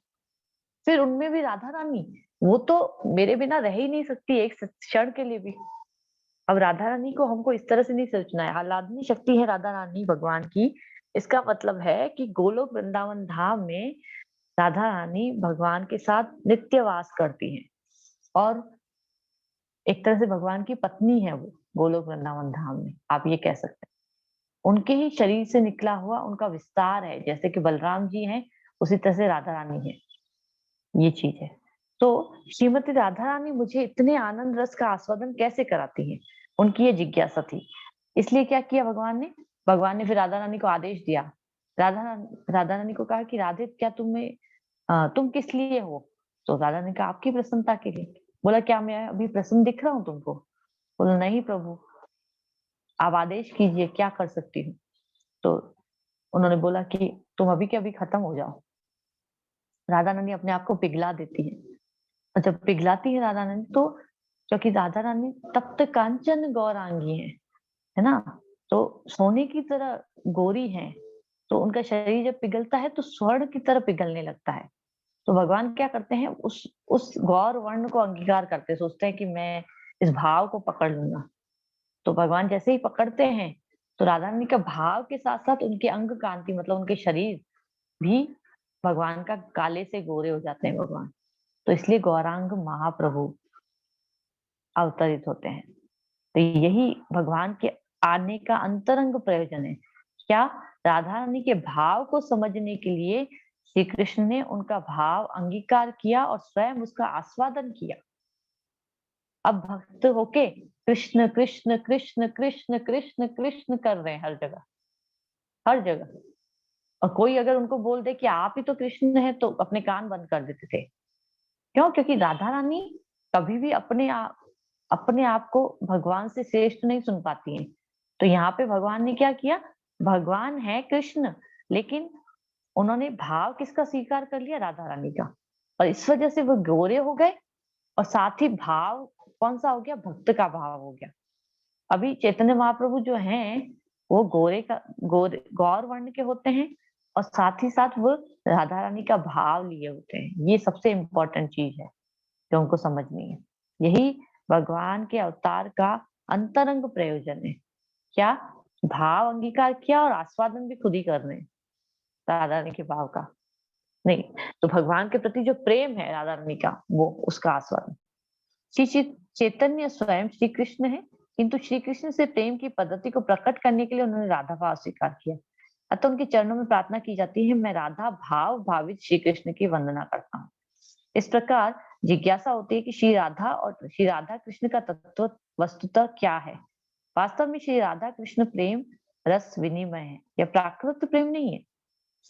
[SPEAKER 1] फिर उनमें भी राधा रानी, वो तो मेरे बिना रह ही नहीं सकती एक क्षण के लिए भी। अब राधा रानी को हमको इस तरह से नहीं सोचना है, आह्लादनी शक्ति है राधा रानी भगवान की। इसका मतलब है कि गोलोक वृंदावन धाम में राधा रानी भगवान के साथ नित्य वास करती हैं और एक तरह से भगवान की पत्नी है वो, गोलोक वृंदावन धाम में आप ये कह सकते हैं। उनके ही शरीर से निकला हुआ उनका विस्तार है, जैसे कि बलराम जी हैं उसी तरह से राधा रानी है। ये चीज है। तो श्रीमती राधा रानी मुझे इतने आनंद रस का आस्वादन कैसे कराती है, उनकी ये जिज्ञासा थी। इसलिए क्या किया भगवान ने फिर राधा रानी को आदेश दिया। राधा रानी को कहा कि राधे क्या तुम किस लिए हो। तो राधा रानी कहा आपकी प्रसन्नता के लिए। बोला क्या मैं अभी प्रसन्न दिख रहा हूँ तुमको। बोला नहीं प्रभु, आप आदेश कीजिए क्या कर सकती हूँ। तो उन्होंने बोला कि तुम अभी के अभी खत्म हो जाओ। राधा रानी अपने आप को पिघला देती है, और जब पिघलाती है राधा रानी तो, क्योंकि राधा रानी तप्त कांचन गौरांगी है ना, तो सोने की तरह गोरी है। तो उनका शरीर जब पिघलता है तो स्वर्ण की तरह पिघलने लगता है। तो भगवान क्या करते हैं, उस गौर वर्ण को अंगीकार करते हैं, सोचते हैं कि मैं इस भाव को पकड़ लूंगा। तो भगवान जैसे ही पकड़ते हैं तो राधा रानी का भाव के साथ साथ उनके अंग कांति मतलब उनके शरीर भी भगवान का काले से गोरे हो जाते हैं भगवान। तो इसलिए गौरांग महाप्रभु अवतरित होते हैं। तो यही भगवान के आने का अंतरंग प्रयोजन है। क्या? राधा रानी के भाव को समझने के लिए श्री कृष्ण ने उनका भाव अंगीकार किया और स्वयं उसका आस्वादन किया। अब भक्त होके कृष्ण कृष्ण कृष्ण कृष्ण कृष्ण कृष्ण कर रहे हैं हर जगह, हर जगह। और कोई अगर उनको बोल दे कि आप ही तो कृष्ण है तो अपने कान बंद कर देते थे। क्यों? क्योंकि राधा रानी कभी भी अपने आप को भगवान से श्रेष्ठ नहीं सुन पाती हैं। तो यहाँ पे भगवान ने क्या किया, भगवान है कृष्ण, लेकिन उन्होंने भाव किसका स्वीकार कर लिया? राधा रानी का। और इस वजह से वो गोरे हो गए और साथ ही भाव कौन सा हो गया? भक्त का भाव हो गया। अभी चैतन्य महाप्रभु जो हैं वो गोरे का गौर वर्ण के होते हैं और साथ ही साथ वो राधा रानी का भाव लिए होते हैं। ये सबसे इम्पोर्टेंट चीज है जो हमको समझनी है। यही भगवान के अवतार का अंतरंग प्रयोजन है। क्या? भाव अंगीकार किया और आस्वादन भी खुद ही करने राधा रानी के भाव का। नहीं तो भगवान के प्रति जो प्रेम है राधा रानी का, वो उसका आस्वादन। चैतन्य स्वयं श्री कृष्ण है, किंतु श्री कृष्ण से प्रेम की पद्धति को प्रकट करने के लिए उन्होंने राधा भाव स्वीकार किया। अतः उनके चरणों में प्रार्थना की जाती है, मैं राधा भाव भावित श्री कृष्ण की वंदना करता हूँ। इस प्रकार जिज्ञासा होती है कि श्री राधा और श्री राधा कृष्ण का तत्व वस्तुतः क्या है। वास्तव में श्री राधा कृष्ण प्रेम रस विनिमय है, यह प्राकृत प्रेम नहीं है।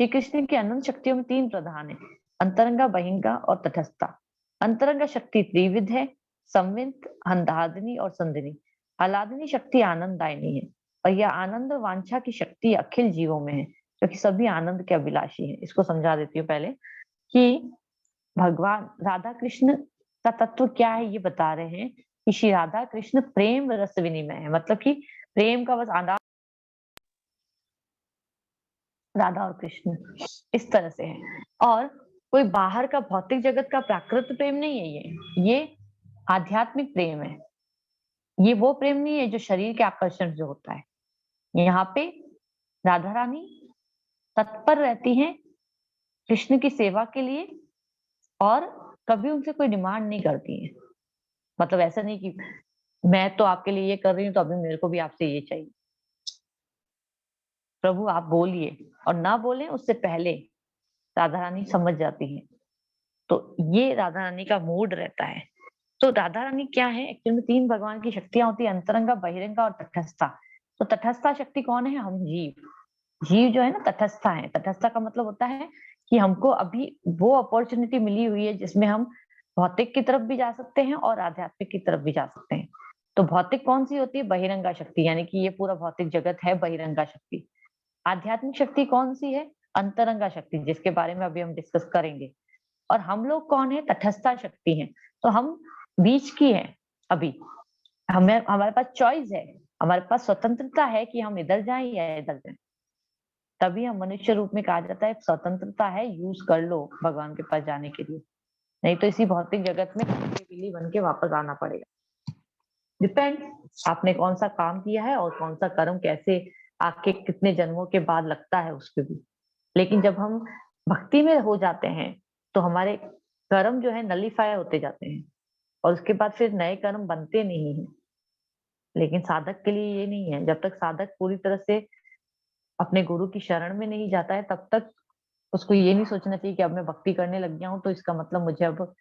[SPEAKER 1] श्री कृष्ण की अनंत शक्तियों में 3 प्रधान है, अंतरंगा, बहिंगा और तटस्था। अंतरंगा शक्ति त्रिविध है, संवित, हंदादिनी और संदिनी। आह्लादिनी शक्ति आनंददायिनी है और यह आनंद वांछा की शक्ति अखिल जीवों में है, क्योंकि सभी आनंद के अभिलाषी है। इसको समझा देती हूँ पहले कि भगवान राधा कृष्ण का तत्व क्या है, ये बता रहे हैं कि श्री राधा कृष्ण प्रेम रस विनिमय है, मतलब कि प्रेम का बस आदान राधा और कृष्ण इस तरह से है। और कोई बाहर का भौतिक जगत का प्राकृत प्रेम नहीं है, ये आध्यात्मिक प्रेम है। ये वो प्रेम नहीं है जो शरीर के आकर्षण से होता है। यहाँ पे राधा रानी तत्पर रहती हैं कृष्ण की सेवा के लिए और कभी उनसे कोई डिमांड नहीं करती है। मतलब ऐसा नहीं कि मैं तो आपके लिए ये कर रही हूँ तो अभी मेरे को भी आपसे ये चाहिए। प्रभु आप बोलिए, और ना बोले उससे पहले राधा रानी समझ जाती है। तो ये राधा रानी का मूड रहता है। तो राधा रानी क्या है? एक्चुअली में 3 भगवान की शक्तियां होती है, अंतरंगा, बहिरंगा और तटस्था। तो तटस्था शक्ति कौन है? हम जीव। जीव जो है ना तटस्था है। तटस्था का मतलब होता है कि हमको अभी वो अपॉर्चुनिटी मिली हुई है जिसमें हम भौतिक की तरफ भी जा सकते हैं और आध्यात्मिक की तरफ भी जा सकते हैं। तो भौतिक कौन सी होती है? बहिरंगा शक्ति, यानी कि ये पूरा भौतिक जगत है बहिरंगा शक्ति। आध्यात्मिक शक्ति कौन सी है? अंतरंगा शक्ति, जिसके बारे में अभी हम डिस्कस करेंगे। और हम लोग कौन है? तटस्था शक्ति है। तो हम बीच की है। अभी हमारे पास चॉइस है, हमारे पास स्वतंत्रता है कि हम इधर जाएं या इधर जाएं। तभी हम मनुष्य रूप में कहा जाता है स्वतंत्रता है, यूज कर लो भगवान के पास जाने के लिए। नहीं तो इसी भौतिक जगत में बिल्ली बन के वापस आना पड़ेगा। डिपेंड आपने कौन सा काम किया है और कौन सा कर्म कैसे आपके कितने जन्मों के बाद लगता है उसके भी। लेकिन जब हम भक्ति में हो जाते हैं तो हमारे कर्म जो है नलीफाई होते जाते हैं और उसके बाद फिर नए कर्म बनते नहीं है। लेकिन साधक के लिए ये नहीं है। जब तक साधक पूरी तरह से अपने गुरु की शरण में नहीं जाता है तब तक उसको ये नहीं सोचना चाहिए कि अब मैं भक्ति करने लग गया हूँ तो इसका मतलब मुझे अब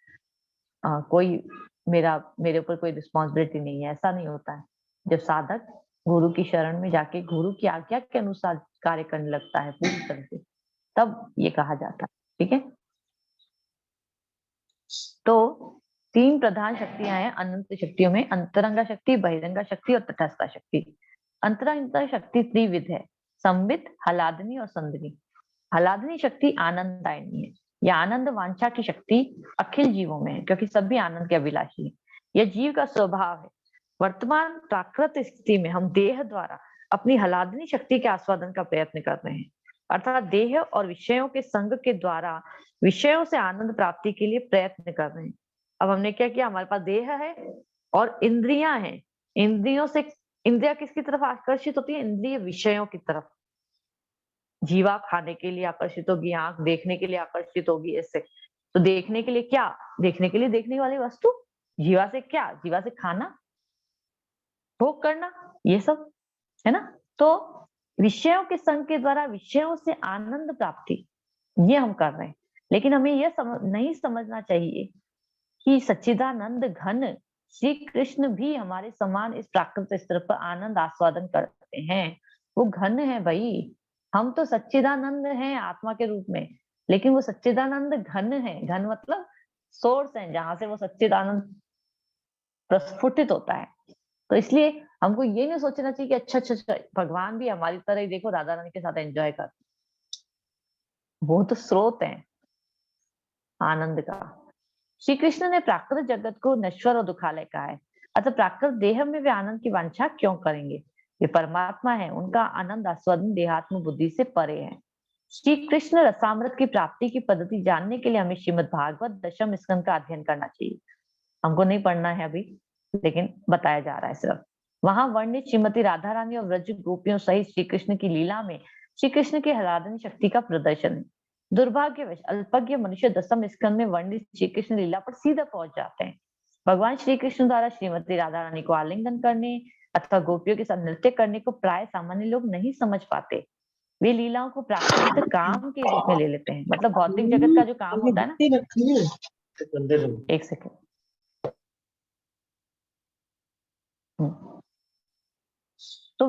[SPEAKER 1] कोई मेरे ऊपर कोई रिस्पॉन्सिबिलिटी नहीं है। ऐसा नहीं होता है। जब साधक गुरु की शरण में जाके गुरु की आज्ञा के अनुसार कार्य करने लगता है पूरी तरह से, तब ये कहा जाता है। ठीक है। तो 3 प्रधान शक्तियां हैं अनंत शक्तियों में, अंतरंगा शक्ति, बहिरंगा शक्ति और तटस्था शक्ति। अंतरंगा शक्ति त्रिविध है, संवित, हलादनी और संदनी। हलादनी शक्ति आनंददायिनी है। यह आनंद वांछा की शक्ति अखिल जीवों में है, क्योंकि सभी आनंद के अभिलाषी है। यह जीव का स्वभाव है। वर्तमान प्राकृत स्थिति में हम देह द्वारा अपनी हलादनी शक्ति के आस्वादन का प्रयत्न कर रहे हैं, अर्थात देह और विषयों के संग के द्वारा विषयों से आनंद प्राप्ति के लिए प्रयत्न कर रहे हैं। अब हमने क्या किया? हमारे पास देह है और इंद्रियां हैं। इंद्रियों से इंद्रिया किसकी तरफ आकर्षित होती है? इंद्रिय विषयों की तरफ। जीवा खाने के लिए आकर्षित होगी, आंख देखने के लिए आकर्षित होगी। ऐसे तो देखने के लिए क्या? देखने के लिए देखने वाली वस्तु। जीवा से क्या? जीवा से खाना, भोग करना, ये सब है ना। तो विषयों के संग के द्वारा विषयों से आनंद प्राप्ति ये हम कर रहे हैं। लेकिन हमें यह नहीं समझना चाहिए कि सच्चिदानंद घन श्री कृष्ण भी हमारे समान इस प्राकृत स्तर पर आनंद आस्वादन करते हैं। वो घन है भाई। हम तो सच्चिदानंद हैं आत्मा के रूप में, लेकिन वो सच्चिदानंद घन है। घन मतलब सोर्स है जहां से वो सच्चिदानंद प्रस्फुटित होता है। तो इसलिए हमको ये नहीं सोचना चाहिए कि अच्छा अच्छा अच्छा भगवान भी हमारी तरह ही देखो राधा रानी के साथ एंजॉय कर, वो तो स्रोत है आनंद का। श्री कृष्ण ने प्राकृतिक जगत को नश्वर और दुखालय कहा है, अतः प्राकृतिक देह में वे आनंद की वांछा क्यों करेंगे? वे परमात्मा है, उनका आनंद आस्वादन देहात्म बुद्धि से परे है। श्री कृष्ण रसामृत की प्राप्ति की पद्धति जानने के लिए हमें श्रीमद् भागवत दशम स्कंद का अध्ययन करना चाहिए। हमको नहीं पढ़ना है अभी, लेकिन बताया जा रहा है सिर्फ। वहां वर्णित श्रीमती राधा रानी और व्रज गोपियों सहित श्री कृष्ण की लीला में श्री कृष्ण की आह्लादनी शक्ति का प्रदर्शन है। दुर्भाग्यवश अल्पज्ञ मनुष्य दसम स्कंद में वर्णित श्री कृष्ण लीला पर सीधा पहुंच जाते हैं। भगवान श्री कृष्ण द्वारा श्रीमती राधा रानी को आलिंगन करने अथवा गोपियों के साथ नृत्य करने को प्राय सामान्य लोग नहीं समझ पाते। वे लीलाओं को प्राकृतिक काम के रूप में ले लेते हैं। मतलब भौतिक जगत का जो काम होता है ना, एक सेकेंड, तो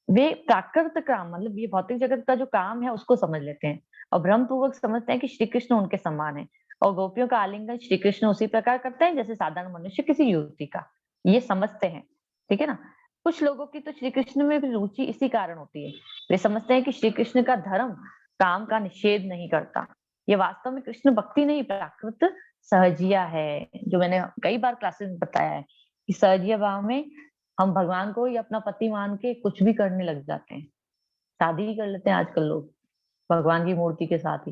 [SPEAKER 1] वे प्राकृतिक काम मतलब ये भौतिक जगत का जो काम है उसको समझ लेते हैं और भ्रम पूर्वक समझते हैं कि श्री कृष्ण उनके समान है और गोपियों का आलिंगन श्री कृष्ण उसी प्रकार करते हैं जैसे साधारण मनुष्य किसी युवती का, ये समझते हैं। ठीक है ना। कुछ लोगों की तो श्री कृष्ण में भी रुचि इसी कारण होती है, वे समझते हैं कि श्री कृष्ण का धर्म काम का निषेध नहीं करता। ये वास्तव में कृष्ण भक्ति नहीं प्राकृत सहजिया है, जो मैंने कई बार क्लासेस में बताया है कि सहजिया भाव में हम भगवान को ही अपना पति मान के कुछ भी करने लग जाते हैं। शादी ही कर लेते हैं आजकल लोग भगवान की मूर्ति के साथ ही,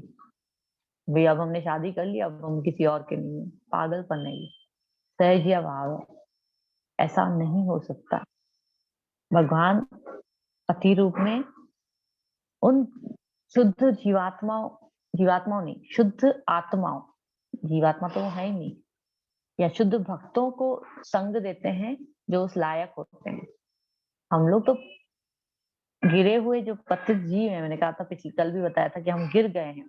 [SPEAKER 1] भाई अब हमने शादी कर ली अब हम किसी और के नहीं है। पागलपन है ये, सहजिया भाव है, ऐसा नहीं हो सकता। भगवान अति रूप में उन शुद्ध जीवात्माओं नहीं, शुद्ध आत्माओं, जीवात्मा तो वो है ही नहीं, या शुद्ध भक्तों को संग देते हैं जो उस लायक होते हैं। हम लोग तो गिरे हुए जो पतित जीव है, मैंने कहा था पिछले कल भी बताया था कि हम गिर गए हैं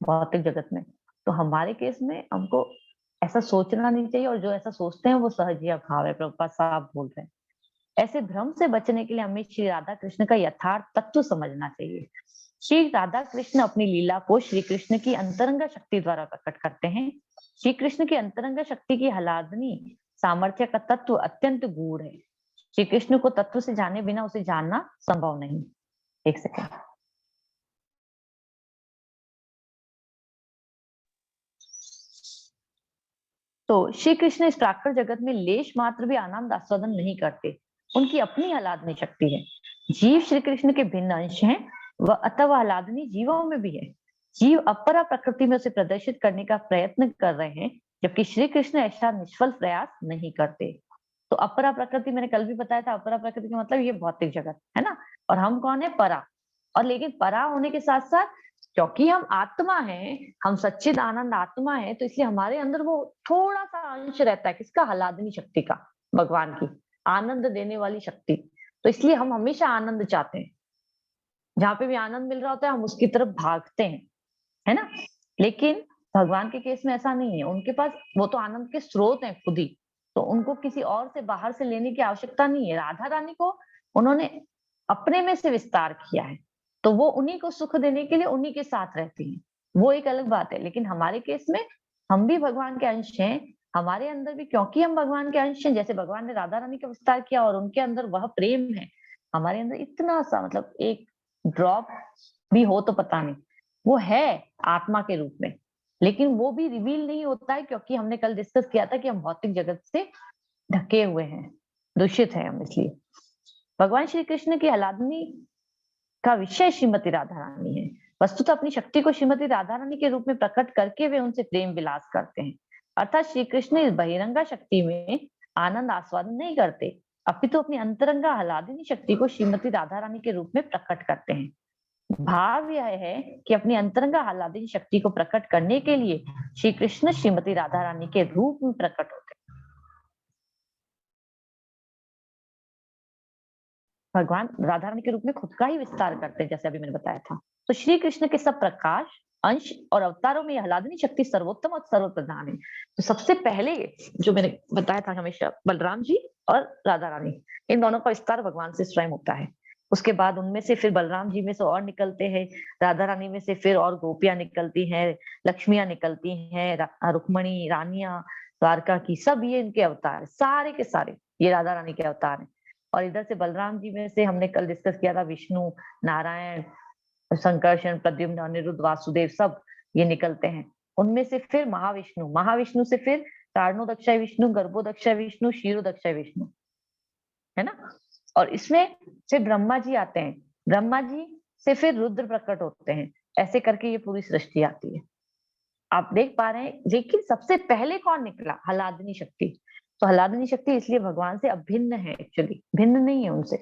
[SPEAKER 1] भौतिक जगत में, तो हमारे केस में हमको ऐसा सोचना नहीं चाहिए और जो ऐसा सोचते हैं वो सहजिया भाव है। प्रभुपाद साहब बोल रहे हैं ऐसे भ्रम से बचने के लिए हमें श्री राधा कृष्ण का यथार्थ तत्व समझना चाहिए। श्री राधा कृष्ण अपनी लीला को श्री कृष्ण की अंतरंग शक्ति द्वारा प्रकट करते हैं। श्री कृष्ण की अंतरंग शक्ति की आह्लादनी सामर्थ्य का तत्व अत्यंत गूढ़ है। श्री कृष्ण को तत्व से जाने बिना उसे जानना संभव नहीं। एक सेकेंड, तो श्री कृष्ण इस प्राकृत जगत में लेश मात्र भी आनंद आस्वादन नहीं करते, उनकी अपनी आह्लादनी शक्ति है। जीव श्री कृष्ण के भिन्न अंश हैं, वह अतः आह्लादनी जीवों में भी है। जीव अपरा प्रकृति में उसे प्रदर्शित करने का प्रयत्न कर रहे हैं, जबकि श्री कृष्ण ऐसा निष्फल प्रयास नहीं करते। तो अपरा प्रकृति मैंने कल भी बताया था, अपरा प्रकृति का मतलब ये भौतिक जगत है ना, और हम कौन है? परा। और लेकिन परा होने के साथ साथ क्योंकि हम आत्मा हैं, हम सच्चिद आनंद आत्मा है, तो इसलिए हमारे अंदर वो थोड़ा सा अंश रहता है किसका? आह्लादनी शक्ति का, भगवान की आनंद देने वाली शक्ति। तो इसलिए हम हमेशा आनंद चाहते हैं, जहां पे भी आनंद मिल रहा होता है हम उसकी तरफ भागते हैं, है ना। लेकिन भगवान के केस में ऐसा नहीं है, उनके पास वो तो आनंद के स्रोत हैं खुद ही, तो उनको किसी और से बाहर से लेने की आवश्यकता नहीं है। राधा रानी को उन्होंने अपने में से विस्तार किया है, तो वो उन्हीं को सुख देने के लिए उन्हीं के साथ रहती हैं, वो एक अलग बात है। लेकिन हमारे केस में हम भी भगवान के अंश हैं, हमारे अंदर भी क्योंकि हम भगवान के अंश हैं, जैसे भगवान ने राधा रानी का विस्तार किया और उनके अंदर वह प्रेम है, हमारे अंदर इतना सा मतलब एक ड्रॉप भी हो तो पता नहीं, वो है आत्मा के रूप में, लेकिन वो भी रिवील नहीं होता है क्योंकि हमने कल डिस्कस किया था कि हम भौतिक जगत से ढके हुए हैं, दूषित है हम। इसलिए भगवान श्री कृष्ण की आह्लादनी का विषय श्रीमती राधा रानी है। वस्तुतः अपनी शक्ति को श्रीमती राधा रानी के रूप में प्रकट करके वे उनसे प्रेम विलास करते हैं, अर्थात श्री कृष्ण इस बहिरंगा शक्ति में आनंद आस्वादन नहीं करते, अपितु तो अपनी अंतरंगा आह्लादिनी शक्ति को श्रीमती राधा रानी के रूप में प्रकट करते हैं। भाव यह है कि अपनी अंतरंगा आह्लादिनी शक्ति को प्रकट करने के लिए श्री कृष्ण श्रीमती राधा रानी के रूप में प्रकट होते हैं। भगवान राधा रानी के रूप में खुद का ही विस्तार करते हैं, जैसे अभी मैंने बताया था। तो श्री कृष्ण के सब प्रकाश अंश और अवतारों में यह आह्लादनी शक्ति सर्वोत्तम और सर्वप्रधान है। तो सबसे पहले जो मैंने बताया था हमेशा बलराम जी और राधा रानी, इन दोनों का विस्तार भगवान से स्वयं होता है। उसके बाद उनमें से फिर बलराम जी में से और निकलते हैं, राधा रानी में से फिर और गोपियां निकलती हैं, लक्ष्मियां निकलती हैं, रुक्मणी रानियां द्वारका की, सब ये इनके अवतार सारे के सारे। ये राधा रानी के अवतार हैं। और इधर से बलराम जी में से हमने कल डिस्कस किया था विष्णु, नारायण, संकर्षण, प्रद्युम्न, अनिरुद्ध, वासुदेव सब ये निकलते हैं। उनमें से फिर महाविष्णु, महाविष्णु से फिर कारणोदक्षाय विष्णु, गर्भोदक्षाय विष्णु, क्षीरोदक्षाय विष्णु, है ना। और इसमें फिर ब्रह्मा जी आते हैं, ब्रह्मा जी से फिर रुद्र प्रकट होते हैं। ऐसे करके ये पूरी सृष्टि आती है, आप देख पा रहे हैं। लेकिन सबसे पहले कौन निकला? हलादनी शक्ति। तो हलादनी शक्ति इसलिए भगवान से अभिन्न है, एक्चुअली भिन्न नहीं है उनसे।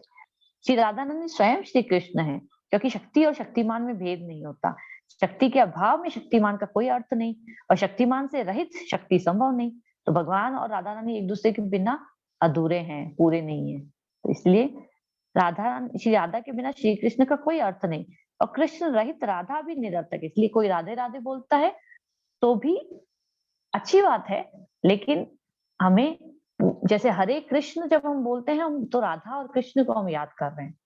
[SPEAKER 1] श्री राधानंद स्वयं श्री कृष्ण है, क्योंकि शक्ति और शक्तिमान में भेद नहीं होता। शक्ति के अभाव में शक्तिमान का कोई अर्थ नहीं, और शक्तिमान से रहित शक्ति संभव नहीं। तो भगवान और राधा रानी एक दूसरे के बिना अधूरे हैं, पूरे नहीं है। तो इसलिए श्री राधा के बिना श्री कृष्ण का कोई अर्थ नहीं, और कृष्ण रहित राधा भी निरर्थक। इसलिए कोई राधे राधे बोलता है तो भी अच्छी बात है, लेकिन हमें जैसे हरे कृष्ण जब हम बोलते हैं, हम तो राधा और कृष्ण को हम याद कर रहे हैं।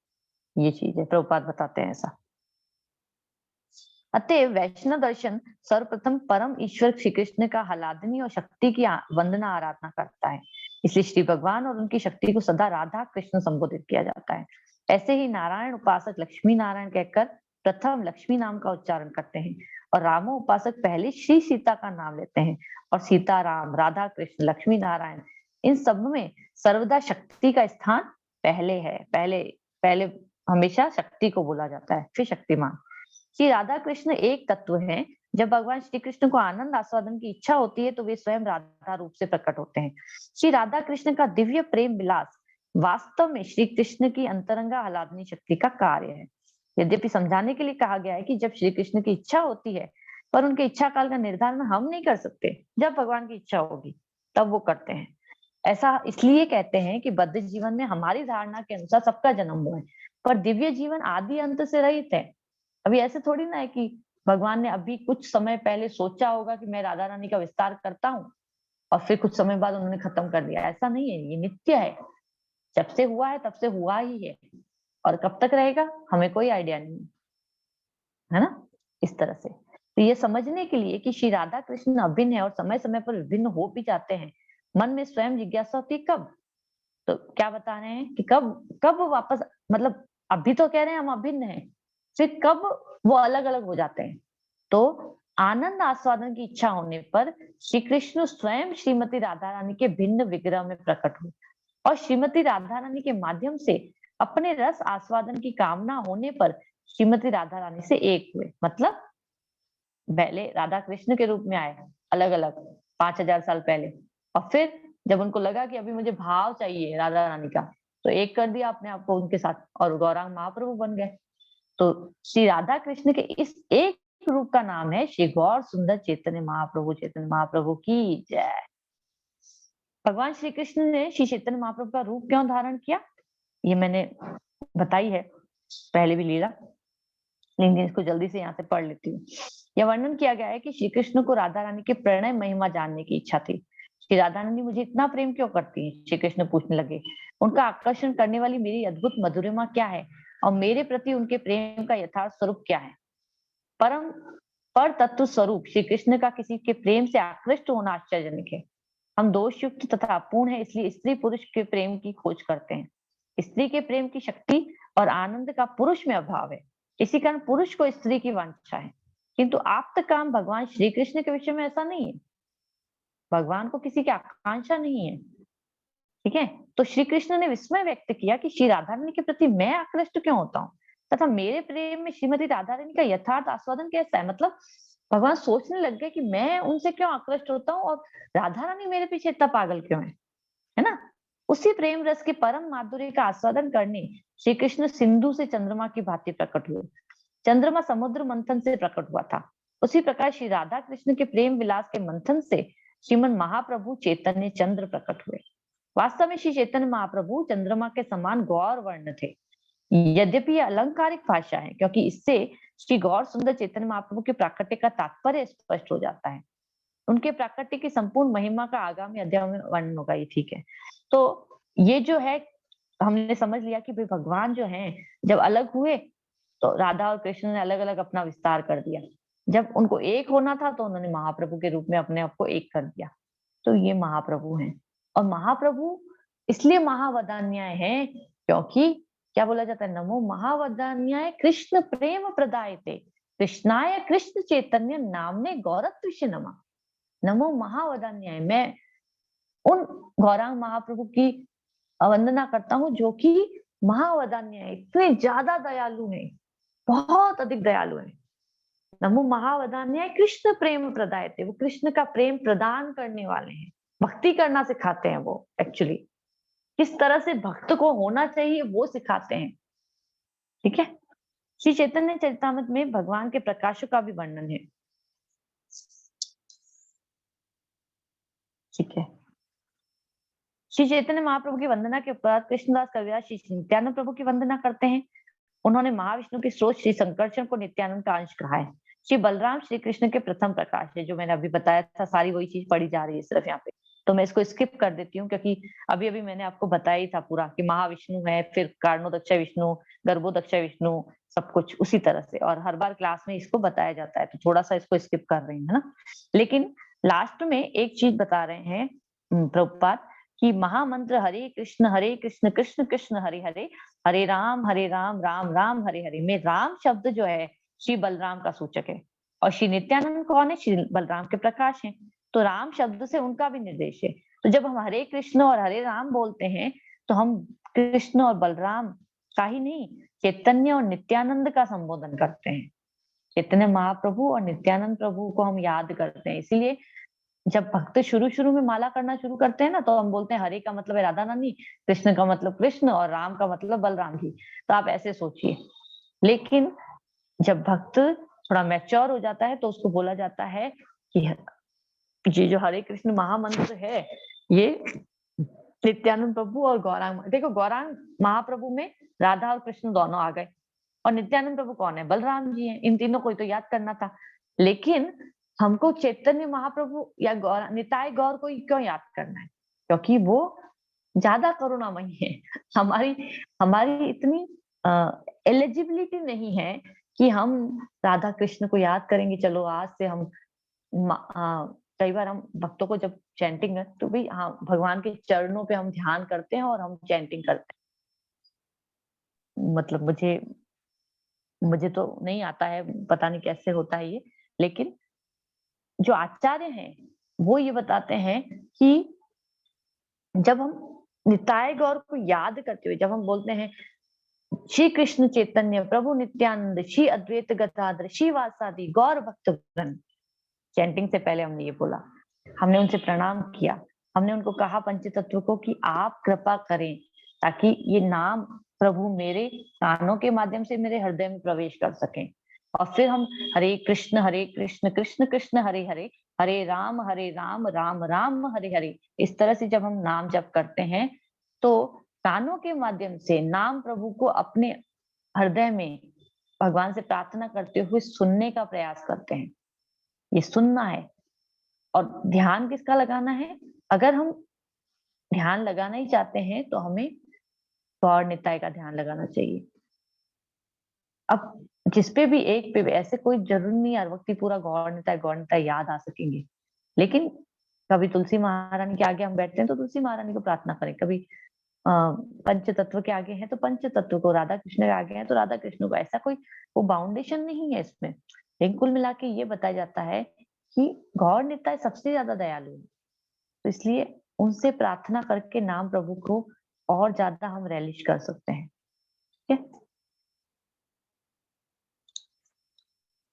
[SPEAKER 1] ये चीज है, प्रभुपाद बताते हैं ऐसा। अतएव वैष्णव दर्शन सर्वप्रथम परम ईश्वर श्री कृष्ण का हलादनी और शक्ति की वंदना आराधना करता है। इसलिए श्री भगवान और उनकी शक्ति को सदा राधा कृष्ण संबोधित किया जाता है। ऐसे ही नारायण उपासक लक्ष्मी नारायण कहकर प्रथम लक्ष्मी नाम का उच्चारण करते हैं, और रामो उपासक पहले श्री सीता का नाम लेते हैं, और सीता राम, राधा कृष्ण, लक्ष्मी नारायण, इन सब में सर्वदा शक्ति का स्थान पहले है। पहले पहले हमेशा शक्ति को बोला जाता है, फिर शक्तिमान। श्री राधा कृष्ण एक तत्व हैं। जब भगवान श्री कृष्ण को आनंद आस्वादन की इच्छा होती है तो वे स्वयं राधा रूप से प्रकट होते हैं। श्री राधा कृष्ण का दिव्य प्रेम विलास वास्तव में श्री कृष्ण की अंतरंगा आह्लादनी शक्ति का कार्य है। यद्यपि समझाने के लिए कहा गया है कि जब श्री कृष्ण की इच्छा होती है, पर उनके इच्छा काल का निर्धारण हम नहीं कर सकते। जब भगवान की इच्छा होगी तब वो करते हैं। ऐसा इसलिए कहते हैं कि बद्ध जीवन में हमारी धारणा के अनुसार सबका जन्म हुआ है, पर दिव्य जीवन आदि अंत से रहित है। अभी ऐसे थोड़ी ना है कि भगवान ने अभी कुछ समय पहले सोचा होगा कि मैं राधा रानी का विस्तार करता हूँ और फिर कुछ समय बाद उन्होंने खत्म कर दिया। ऐसा नहीं है, ये नित्य है। जब से हुआ है तब से हुआ ही है, और कब तक रहेगा हमें कोई आइडिया नहीं है ना। इस तरह से तो ये समझने के लिए कि श्री राधा कृष्ण अभिन्न है और समय समय पर विभिन्न हो भी जाते हैं, मन में स्वयं जिज्ञासा होती है कब। तो क्या बता रहे हैं कि कब कब वापस, मतलब अभी तो कह रहे हैं हम अभिन्न हैं, फिर कब वो अलग अलग हो जाते हैं। तो आनंद आस्वादन की इच्छा होने पर श्री कृष्ण स्वयं श्रीमती राधा रानी के भिन्न विग्रह में प्रकट हुए, और श्रीमती राधा रानी के माध्यम से अपने रस आस्वादन की कामना होने पर श्रीमती राधा रानी से एक हुए। मतलब पहले राधा कृष्ण के रूप में आए अलग अलग 5000 साल पहले, और फिर जब उनको लगा कि अभी मुझे भाव चाहिए राधा रानी का, तो एक कर दिया अपने आप को उनके साथ, और गौरांग महाप्रभु बन गए। तो श्री राधा कृष्ण के इस एक रूप का नाम है श्री गौर सुंदर चैतन्य महाप्रभु। चैतन्य महाप्रभु की जय। भगवान श्री कृष्ण ने श्री चैतन्य महाप्रभु का रूप क्यों धारण किया, ये मैंने बताई है पहले भी लीला, लेकिन इसको जल्दी से यहाँ से पढ़ लेती हूँ। यह वर्णन किया गया है कि श्री कृष्ण को राधा रानी के प्रणय महिमा जानने की इच्छा थी। श्री राधा रानी मुझे इतना प्रेम क्यों करती है, श्री कृष्ण पूछने लगे। उनका आकर्षण करने वाली मेरी अद्भुत मधुरिमा क्या है, और मेरे प्रति उनके प्रेम का यथार्थ स्वरूप क्या है। परम पर तत्व स्वरूप श्री कृष्ण का किसी के प्रेम से आकृष्ट होना आश्चर्यजनक है। हम दोषयुक्त तथा अपूर्ण है, इसलिए स्त्री पुरुष के प्रेम की खोज करते हैं। स्त्री के प्रेम की शक्ति और आनंद का पुरुष में अभाव है, इसी कारण पुरुष को स्त्री की वांछा है। किंतु आप्त काम भगवान श्री कृष्ण के विषय में ऐसा नहीं है। भगवान को किसी की आकांक्षा नहीं है, ठीक है। तो श्री कृष्ण ने विस्मय व्यक्त किया कि श्री राधा रानी के प्रति मैं आकृष्ट क्यों होता हूँ, तथा मेरे प्रेम में श्रीमती राधा रानी का यथार्थ आस्वादन कैसा है। मतलब भगवान सोचने लग गए कि मैं उनसे क्यों आकृष्ट होता हूँ, और राधा रानी मेरे पीछे इतना पागल क्यों है ना। उसी प्रेम रस के परम माधुर्य का आस्वादन करने श्री कृष्ण सिंधु से चंद्रमा की भांति प्रकट हुए। चंद्रमा समुद्र मंथन से प्रकट हुआ था, उसी प्रकार श्री राधा कृष्ण के प्रेम विलास के मंथन से श्रीमन महाप्रभु चैतन्य चंद्र प्रकट हुए। वास्तव में श्री चैतन्य महाप्रभु चंद्रमा के समान गौर वर्ण थे। यद्यपि यह अलंकारिक भाषा है, क्योंकि इससे श्री गौर सुंदर चैतन्य महाप्रभु के प्राकट्य का तात्पर्य स्पष्ट हो जाता है। उनके प्राकट्य की संपूर्ण महिमा का आगामी अध्याय में वर्णन होगा, ये ठीक है। तो ये जो है हमने समझ लिया कि भाई भगवान जो हैं जब अलग हुए तो राधा और कृष्ण ने अलग अलग अपना विस्तार कर दिया। जब उनको एक होना था तो उन्होंने महाप्रभु के रूप में अपने आप को एक कर दिया। तो ये महाप्रभु हैं, और महाप्रभु इसलिए महावदान्याय है, क्योंकि क्या बोला जाता है, नमो महावदान्याय कृष्ण प्रेम प्रदायते कृष्णाय कृष्ण चैतन्य नामने गौरत्विष नमः। नमो महावदान्याय, मैं उन गौरांग महाप्रभु की वंदना करता हूँ जो कि महावदान्याय, इतने ज्यादा दयालु हैं, बहुत अधिक दयालु हैं। नमो महावदान्याय कृष्ण प्रेम प्रदायते, वो कृष्ण का प्रेम प्रदान करने वाले हैं, भक्ति करना सिखाते हैं वो। एक्चुअली किस तरह से भक्त को होना चाहिए वो सिखाते हैं। ठीक है, श्री चैतन्य चरितामृत में भगवान के प्रकाशों का भी वर्णन है। ठीक है, श्री चैतन्य महाप्रभु की वंदना के उपरांत कृष्णदास कविराज श्री नित्यानंद प्रभु की वंदना करते हैं। उन्होंने महाविष्णु के स्रोत श्री संकर्षण को नित्यानंद का अंश कहा है। श्री बलराम श्री कृष्ण के प्रथम प्रकाश है, जो मैंने अभी बताया था, सारी वही चीज पढ़ी जा रही है सिर्फ यहाँ पे, तो मैं इसको स्किप कर देती हूँ, क्योंकि अभी अभी मैंने आपको बताया ही था पूरा कि महाविष्णु है, फिर कारणोदक्ष विष्णु, गर्भोदक्ष विष्णु, सब कुछ उसी तरह से, और हर बार क्लास में इसको बताया जाता है, तो थोड़ा सा इसको स्किप कर रही है ना। लेकिन लास्ट में एक चीज बता रहे हैं प्रभुपाद कि महामंत्र हरे कृष्ण कृष्ण कृष्ण हरे हरे, हरे राम राम राम हरे हरे में राम शब्द जो है श्री बलराम का सूचक है, और श्री नित्यानंद कौन है, श्री बलराम के प्रकाश हैं, तो राम शब्द से उनका भी निर्देश है। तो जब हम हरे कृष्ण और हरे राम बोलते हैं तो हम कृष्ण और बलराम का ही नहीं, चैतन्य और नित्यानंद का संबोधन करते हैं। चैतन्य महाप्रभु और नित्यानंद प्रभु को हम याद करते हैं। इसीलिए जब भक्त शुरू शुरू में माला करना शुरू करते हैं ना, तो हम बोलते हैं हरे का मतलब है राधा रानी, कृष्ण का मतलब कृष्ण, और राम का मतलब बलराम जी। तो आप ऐसे सोचिए। लेकिन जब भक्त थोड़ा मैच्योर हो जाता है तो उसको बोला जाता है कि ये जो हरे कृष्ण महामंत्र है, ये नित्यानंद प्रभु और गौरांग, देखो गौरांग महाप्रभु में राधा और कृष्ण दोनों आ गए, और नित्यानंद प्रभु कौन है, बलराम जी हैं। इन तीनों को ही तो याद करना था। लेकिन हमको चैतन्य महाप्रभु या गौर निताय गौर को ही क्यों याद करना है, क्योंकि वो ज्यादा करुणामयी है। हमारी हमारी इतनी एलिजिबिलिटी नहीं है कि हम राधा कृष्ण को याद करेंगे। चलो आज से हम कई बार हम भक्तों को जब चैंटिंग है तो भी हाँ, भगवान के चरणों पे हम ध्यान करते हैं और हम चैंटिंग करते हैं। मतलब मुझे मुझे तो नहीं आता है, पता नहीं कैसे होता है ये, लेकिन जो आचार्य हैं वो ये बताते हैं कि जब हम निताय गौर को याद करते हुए जब हम बोलते हैं श्री कृष्ण चैतन्य प्रभु नित्यानंद श्री अद्वैत गदाधर श्री वासादि गौर भक्त वृंद, चैंटिंग से पहले हमने ये बोला, हमने उनसे प्रणाम किया, हमने उनको कहा पंच तत्व को कि आप कृपा करें ताकि ये नाम प्रभु मेरे कानों के माध्यम से मेरे हृदय में प्रवेश कर सकें। और फिर हम हरे कृष्ण कृष्ण कृष्ण हरे हरे, हरे राम राम राम हरे हरे, इस तरह से जब हम नाम जप करते हैं तो कानों के माध्यम से नाम प्रभु को अपने हृदय में भगवान से प्रार्थना करते हुए सुनने का प्रयास करते हैं। ये सुनना है। और ध्यान किसका लगाना है, अगर हम ध्यान लगाना ही चाहते हैं तो हमें गौर निताय का ध्यान लगाना चाहिए। अब जिसपे भी एक पे भी ऐसे कोई जरूरी नहीं हर वक्त ही पूरा गौर निताय याद आ सकेंगे, लेकिन कभी तुलसी महारानी के आगे हम बैठते हैं तो तुलसी महारानी को प्रार्थना करें, कभी पंच तत्व के आगे हैं तो पंच तत्व को, राधा कृष्ण के आगे हैं तो राधा कृष्ण को, ऐसा कोई वो बाउंडेशन नहीं है इसमें। लेकिन कुल मिला के ये बताया जाता है कि गौर निताय सबसे ज्यादा दयालु है, तो इसलिए उनसे प्रार्थना करके नाम प्रभु को और ज्यादा हम रैलिश कर सकते हैं। ठीक है,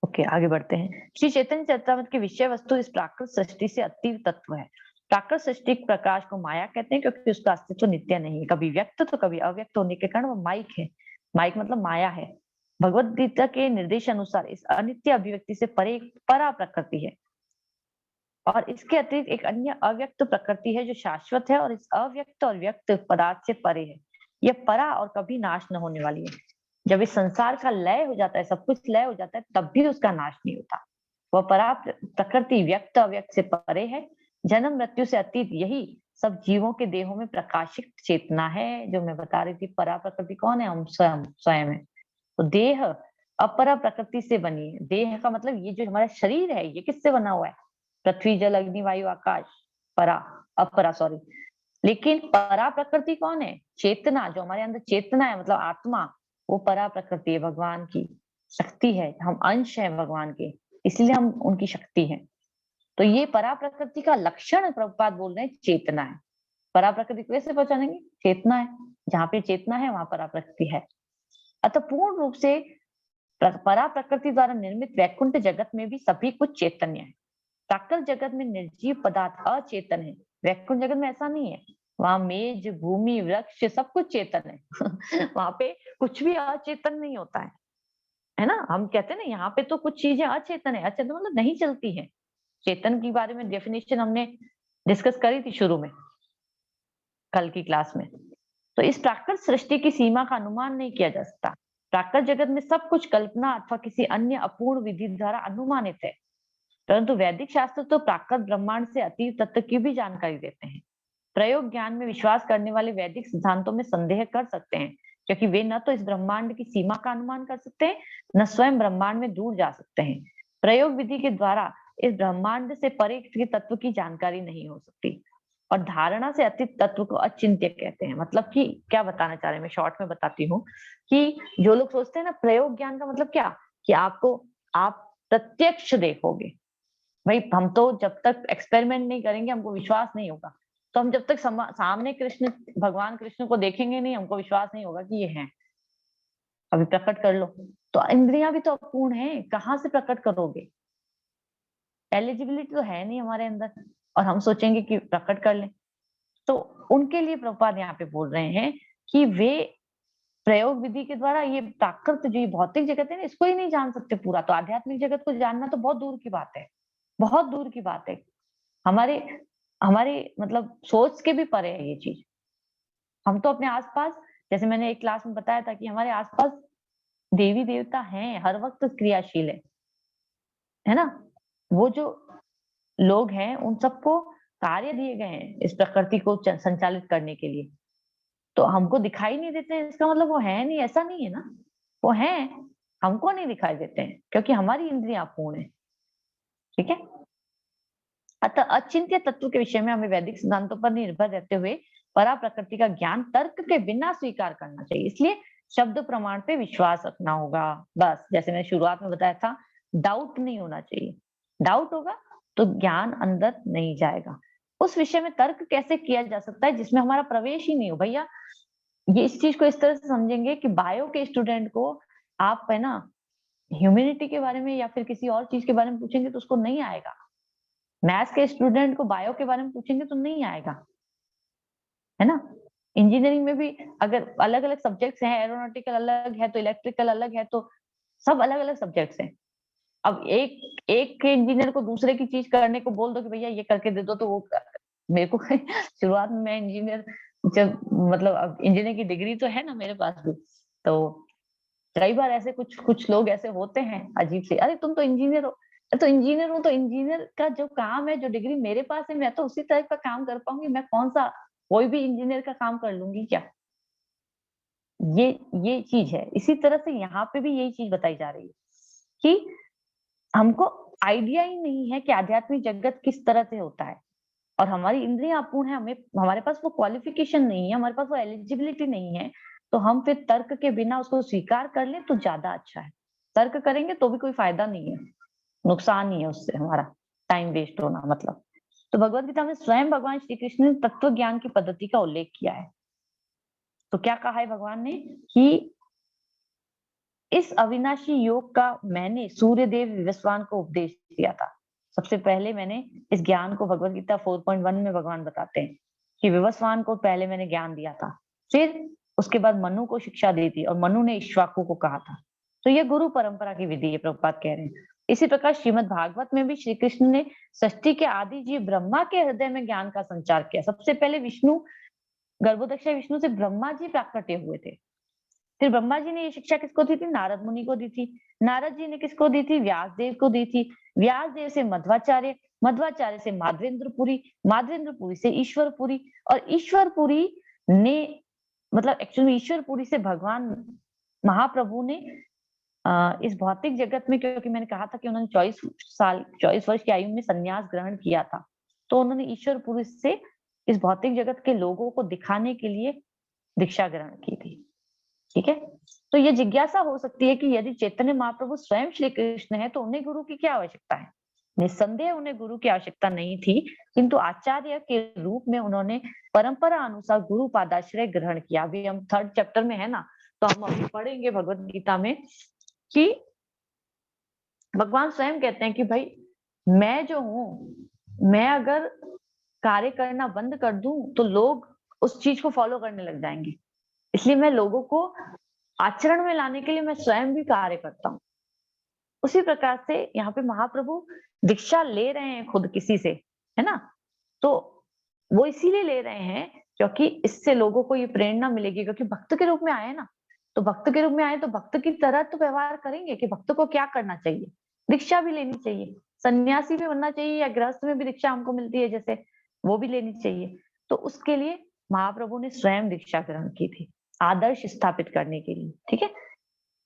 [SPEAKER 1] ओके आगे बढ़ते हैं। श्री चैतन्य चरितामृत की विषय वस्तु इस प्राकृत सृष्टि से अतीव तत्व है। प्राकृत सृष्टि प्रकाश को माया कहते हैं क्योंकि उसका अस्तित्व नित्य नहीं है, कभी व्यक्त तो कभी अव्यक्त होने के कारण वो माइक है। माइक मतलब माया है। भगवत गीता के निर्देश अनुसार इस अनित्य अभिव्यक्ति से परे एक परा प्रकृति है, और इसके अतिरिक्त एक अन्य अव्यक्त प्रकृति है जो शाश्वत है और इस अव्यक्त और व्यक्त पदार्थ से परे है। यह परा और कभी नाश न होने वाली है। जब इस संसार का लय हो जाता है, सब कुछ लय हो जाता है, तब भी उसका नाश नहीं होता। वह परा प्रकृति व्यक्त अव्यक्त से परे है, जन्म मृत्यु से अतीत, यही सब जीवों के देहों में प्रकाशित चेतना है। जो मैं बता रही थी, परा प्रकृति कौन है, हम स्वयं स्वयं है। तो देह अपरा प्रकृति से बनी है। देह का मतलब ये जो हमारा शरीर है, ये किससे बना हुआ है, पृथ्वी जल अग्नि वायु आकाश, परा अपरा सॉरी, लेकिन परा प्रकृति कौन है? चेतना, जो हमारे अंदर चेतना है मतलब आत्मा, वो परा प्रकृति है, भगवान की शक्ति है। हम अंश हैं भगवान के, इसलिए हम उनकी शक्ति हैं। तो ये परा प्रकृति का लक्षण प्रभुपाद बोल रहे हैं चेतना है। परा प्रकृति को कैसे पहचानेंगे? चेतना है, जहाँ पे चेतना है वहां परा प्रकृति है। अतः पूर्ण रूप से परा प्रकृति द्वारा निर्मित वैकुंठ जगत में भी सभी कुछ चैतन्य है। प्राकृत जगत में निर्जीव पदार्थ अचेतन है, वैकुंठ जगत में ऐसा नहीं है। वहां मेज, भूमि, वृक्ष सब कुछ चेतन है। वहां पे कुछ भी अचेतन नहीं होता है ना। हम कहते हैं ना यहाँ पे तो कुछ चीजें अचेतन है, अचेतन मतलब नहीं चलती है। चेतन के बारे में डेफिनेशन हमने डिस्कस करी थी शुरू में, कल की क्लास में। तो इस प्राकृत सृष्टि की सीमा का अनुमान नहीं किया जा सकता। प्राकृत जगत में सब कुछ कल्पना अथवा किसी अन्य अपूर्ण विधि द्वारा अनुमानित है, परंतु वैदिक शास्त्र तो प्राकृत ब्रह्मांड से अतीत तत्व की भी जानकारी देते हैं। प्रयोग ज्ञान में विश्वास करने वाले वैदिक सिद्धांतों में संदेह कर सकते हैं, क्योंकि वे न तो इस ब्रह्मांड की सीमा का अनुमान कर सकते हैं, न स्वयं ब्रह्मांड में दूर जा सकते हैं। प्रयोग विधि के द्वारा इस ब्रह्मांड से परे के तत्व की जानकारी नहीं हो सकती, और धारणा से अतीत तत्व को अचिंत्य कहते हैं। मतलब कि क्या बताना चाह रहे हैं, मैं शॉर्ट में बताती हूँ कि जो लोग सोचते हैं ना प्रयोग ज्ञान का मतलब क्या, कि आप प्रत्यक्ष देखोगे। भाई हम तो जब तक एक्सपेरिमेंट नहीं करेंगे हमको विश्वास नहीं होगा। तो हम जब तक सामने भगवान कृष्ण को देखेंगे नहीं, हमको विश्वास नहीं होगा कि ये हैं। अभी प्रकट कर लो, तो इंद्रियां भी तो अपूर्ण है, कहाँ से प्रकट करोगे? एलिजिबिलिटी तो है नहीं हमारे अंदर, और हम सोचेंगे कि प्रकट कर लें। तो उनके लिए प्रभुपाद यहाँ पे बोल रहे हैं कि वे प्रयोग विधि के द्वारा ये प्राकृत जो ये भौतिक जगत है ना, इसको ही नहीं जान सकते पूरा। तो आध्यात्मिक जगत को जानना तो बहुत दूर की बात है, बहुत दूर की बात है। हमारे हमारे मतलब सोच के भी परे है ये चीज। हम तो अपने आसपास, जैसे मैंने एक क्लास में बताया था कि हमारे आसपास देवी देवता हैं, हर वक्त क्रियाशील है ना। वो जो लोग हैं उन सबको कार्य दिए गए हैं इस प्रकृति को संचालित करने के लिए। तो हमको दिखाई नहीं देते हैं, इसका मतलब वो है नहीं, ऐसा नहीं है ना। वो है, हमको नहीं दिखाई देते हैं क्योंकि हमारी इंद्रियां अपूर्ण है। ठीक है। अतः अचिंत्य तत्व के विषय में हमें वैदिक सिद्धांतों पर निर्भर रहते हुए परा प्रकृति का ज्ञान तर्क के बिना स्वीकार करना चाहिए। इसलिए शब्द प्रमाण पे विश्वास रखना होगा। बस जैसे मैंने शुरुआत में बताया था, डाउट नहीं होना चाहिए। डाउट होगा तो ज्ञान अंदर नहीं जाएगा। उस विषय में तर्क कैसे किया जा सकता है जिसमें हमारा प्रवेश ही नहीं हो? भैया ये इस चीज को इस तरह से समझेंगे कि बायो के स्टूडेंट को आप है ना ह्यूमैनिटी के बारे में या फिर किसी और चीज के बारे में पूछेंगे तो उसको नहीं आएगा। मैथ्स के स्टूडेंट को बायो के बारे में पूछेंगे तो नहीं आएगा, है ना। इंजीनियरिंग में भी अगर अलग अलग सब्जेक्ट्स हैं, एरोनॉटिकल अलग है तो इलेक्ट्रिकल अलग है, तो सब अलग अलग सब्जेक्ट्स हैं। अब एक एक के इंजीनियर को दूसरे की चीज करने को बोल दो कि भैया ये करके दे दो, तो वो मेरे को शुरुआत में मैं इंजीनियर जब मतलब अब इंजीनियर की डिग्री तो है ना मेरे पास भी, तो कई बार ऐसे कुछ कुछ लोग ऐसे होते हैं अजीब से, अरे तुम तो इंजीनियर हो। तो इंजीनियर हूँ तो इंजीनियर का जो काम है, जो डिग्री मेरे पास है, मैं तो उसी टाइप का काम कर पाऊंगी। मैं कौन सा कोई भी इंजीनियर का काम कर लूंगी क्या? ये ये चीज है। इसी तरह से यहाँ पे भी यही चीज बताई जा रही है कि हमको आइडिया ही नहीं है कि आध्यात्मिक जगत किस तरह से होता है, और हमारी इंद्रियां अपूर्ण है। हमें हमारे पास वो क्वालिफिकेशन नहीं है, हमारे पास वो एलिजिबिलिटी नहीं है। तो हम फिर तर्क के बिना उसको स्वीकार कर ले तो ज्यादा अच्छा है। तर्क करेंगे तो भी कोई फायदा नहीं है, नुकसान ही है उससे, हमारा टाइम वेस्ट होना मतलब। तो भगवत गीता में स्वयं भगवान श्री कृष्ण ने तत्व ज्ञान की पद्धति का उल्लेख किया है। तो क्या कहा है भगवान ने कि इस अविनाशी योग का मैंने सूर्यदेव विवस्वान को उपदेश दिया था। सबसे पहले मैंने इस ज्ञान को भगवत गीता 4.1 में भगवान बताते हैं कि विवस्वान को पहले मैंने ज्ञान दिया था, फिर उसके बाद मनु को शिक्षा दी थी, और मनु ने इक्ष्वाकु को कहा था। तो यह गुरु परंपरा की विधि है, प्रभुपाद कह रहे हैं। इसी प्रकार श्रीमद् भागवत में भी श्री कृष्ण ने सृष्टि के आदि जीव ब्रह्मा के हृदय में ज्ञान का संचार किया। सबसे पहले विष्णु, गर्भोदक्ष विष्णु से ब्रह्मा जी प्राकट्य हुए थे। फिर ब्रह्मा जी ने ये शिक्षा किसको दी थी? नारद मुनि को दी थी। नारद जी ने किसको दी थी? व्यास देव को दी थी। व्यास देव से मध्वाचार्य, मध्वाचार्य से माधवेंद्रपुरी, माधवेंद्रपुरी से ईश्वरपुरी, और ईश्वरपुरी ने मतलब एक्चुअली ईश्वरपुरी से भगवान महाप्रभु ने इस भौतिक जगत में, क्योंकि मैंने कहा था कि उन्होंने 24 वर्ष की आयु में संन्यास ग्रहण किया था, तो उन्होंने ईश्वरपुरी से इस भौतिक जगत के लोगों को दिखाने के लिए दीक्षा ग्रहण की थी। ठीक है, तो ये जिज्ञासा हो सकती है कि यदि चैतन्य महाप्रभु स्वयं श्री कृष्ण है तो उन्हें गुरु की क्या आवश्यकता है। निस्संदेह उन्हें गुरु की आवश्यकता नहीं थी, किंतु आचार्य के रूप में उन्होंने परंपरा अनुसार गुरु पादाश्रय ग्रहण किया। अभी हम 3rd चैप्टर में है ना, तो हम अभी पढ़ेंगे भगवत गीता में कि भगवान स्वयं कहते हैं कि भाई मैं जो हूं, मैं अगर कार्य करना बंद कर दूं तो लोग उस चीज को फॉलो करने लग जाएंगे, इसलिए मैं लोगों को आचरण में लाने के लिए मैं स्वयं भी कार्य करता हूँ। उसी प्रकार से यहाँ पे महाप्रभु दीक्षा ले रहे हैं खुद किसी से, है ना, तो वो इसीलिए ले रहे हैं क्योंकि इससे लोगों को ये प्रेरणा मिलेगी, क्योंकि भक्त के रूप में आए ना, तो भक्त के रूप में आए तो भक्त की तरह तो व्यवहार करेंगे कि भक्त को क्या करना चाहिए, दीक्षा भी लेनी चाहिए, सन्यासी भी बनना चाहिए या गृहस्थ में भी दीक्षा हमको मिलती है जैसे, वो भी लेनी चाहिए। तो उसके लिए महाप्रभु ने स्वयं दीक्षा ग्रहण की थी, आदर्श स्थापित करने के लिए। ठीक है,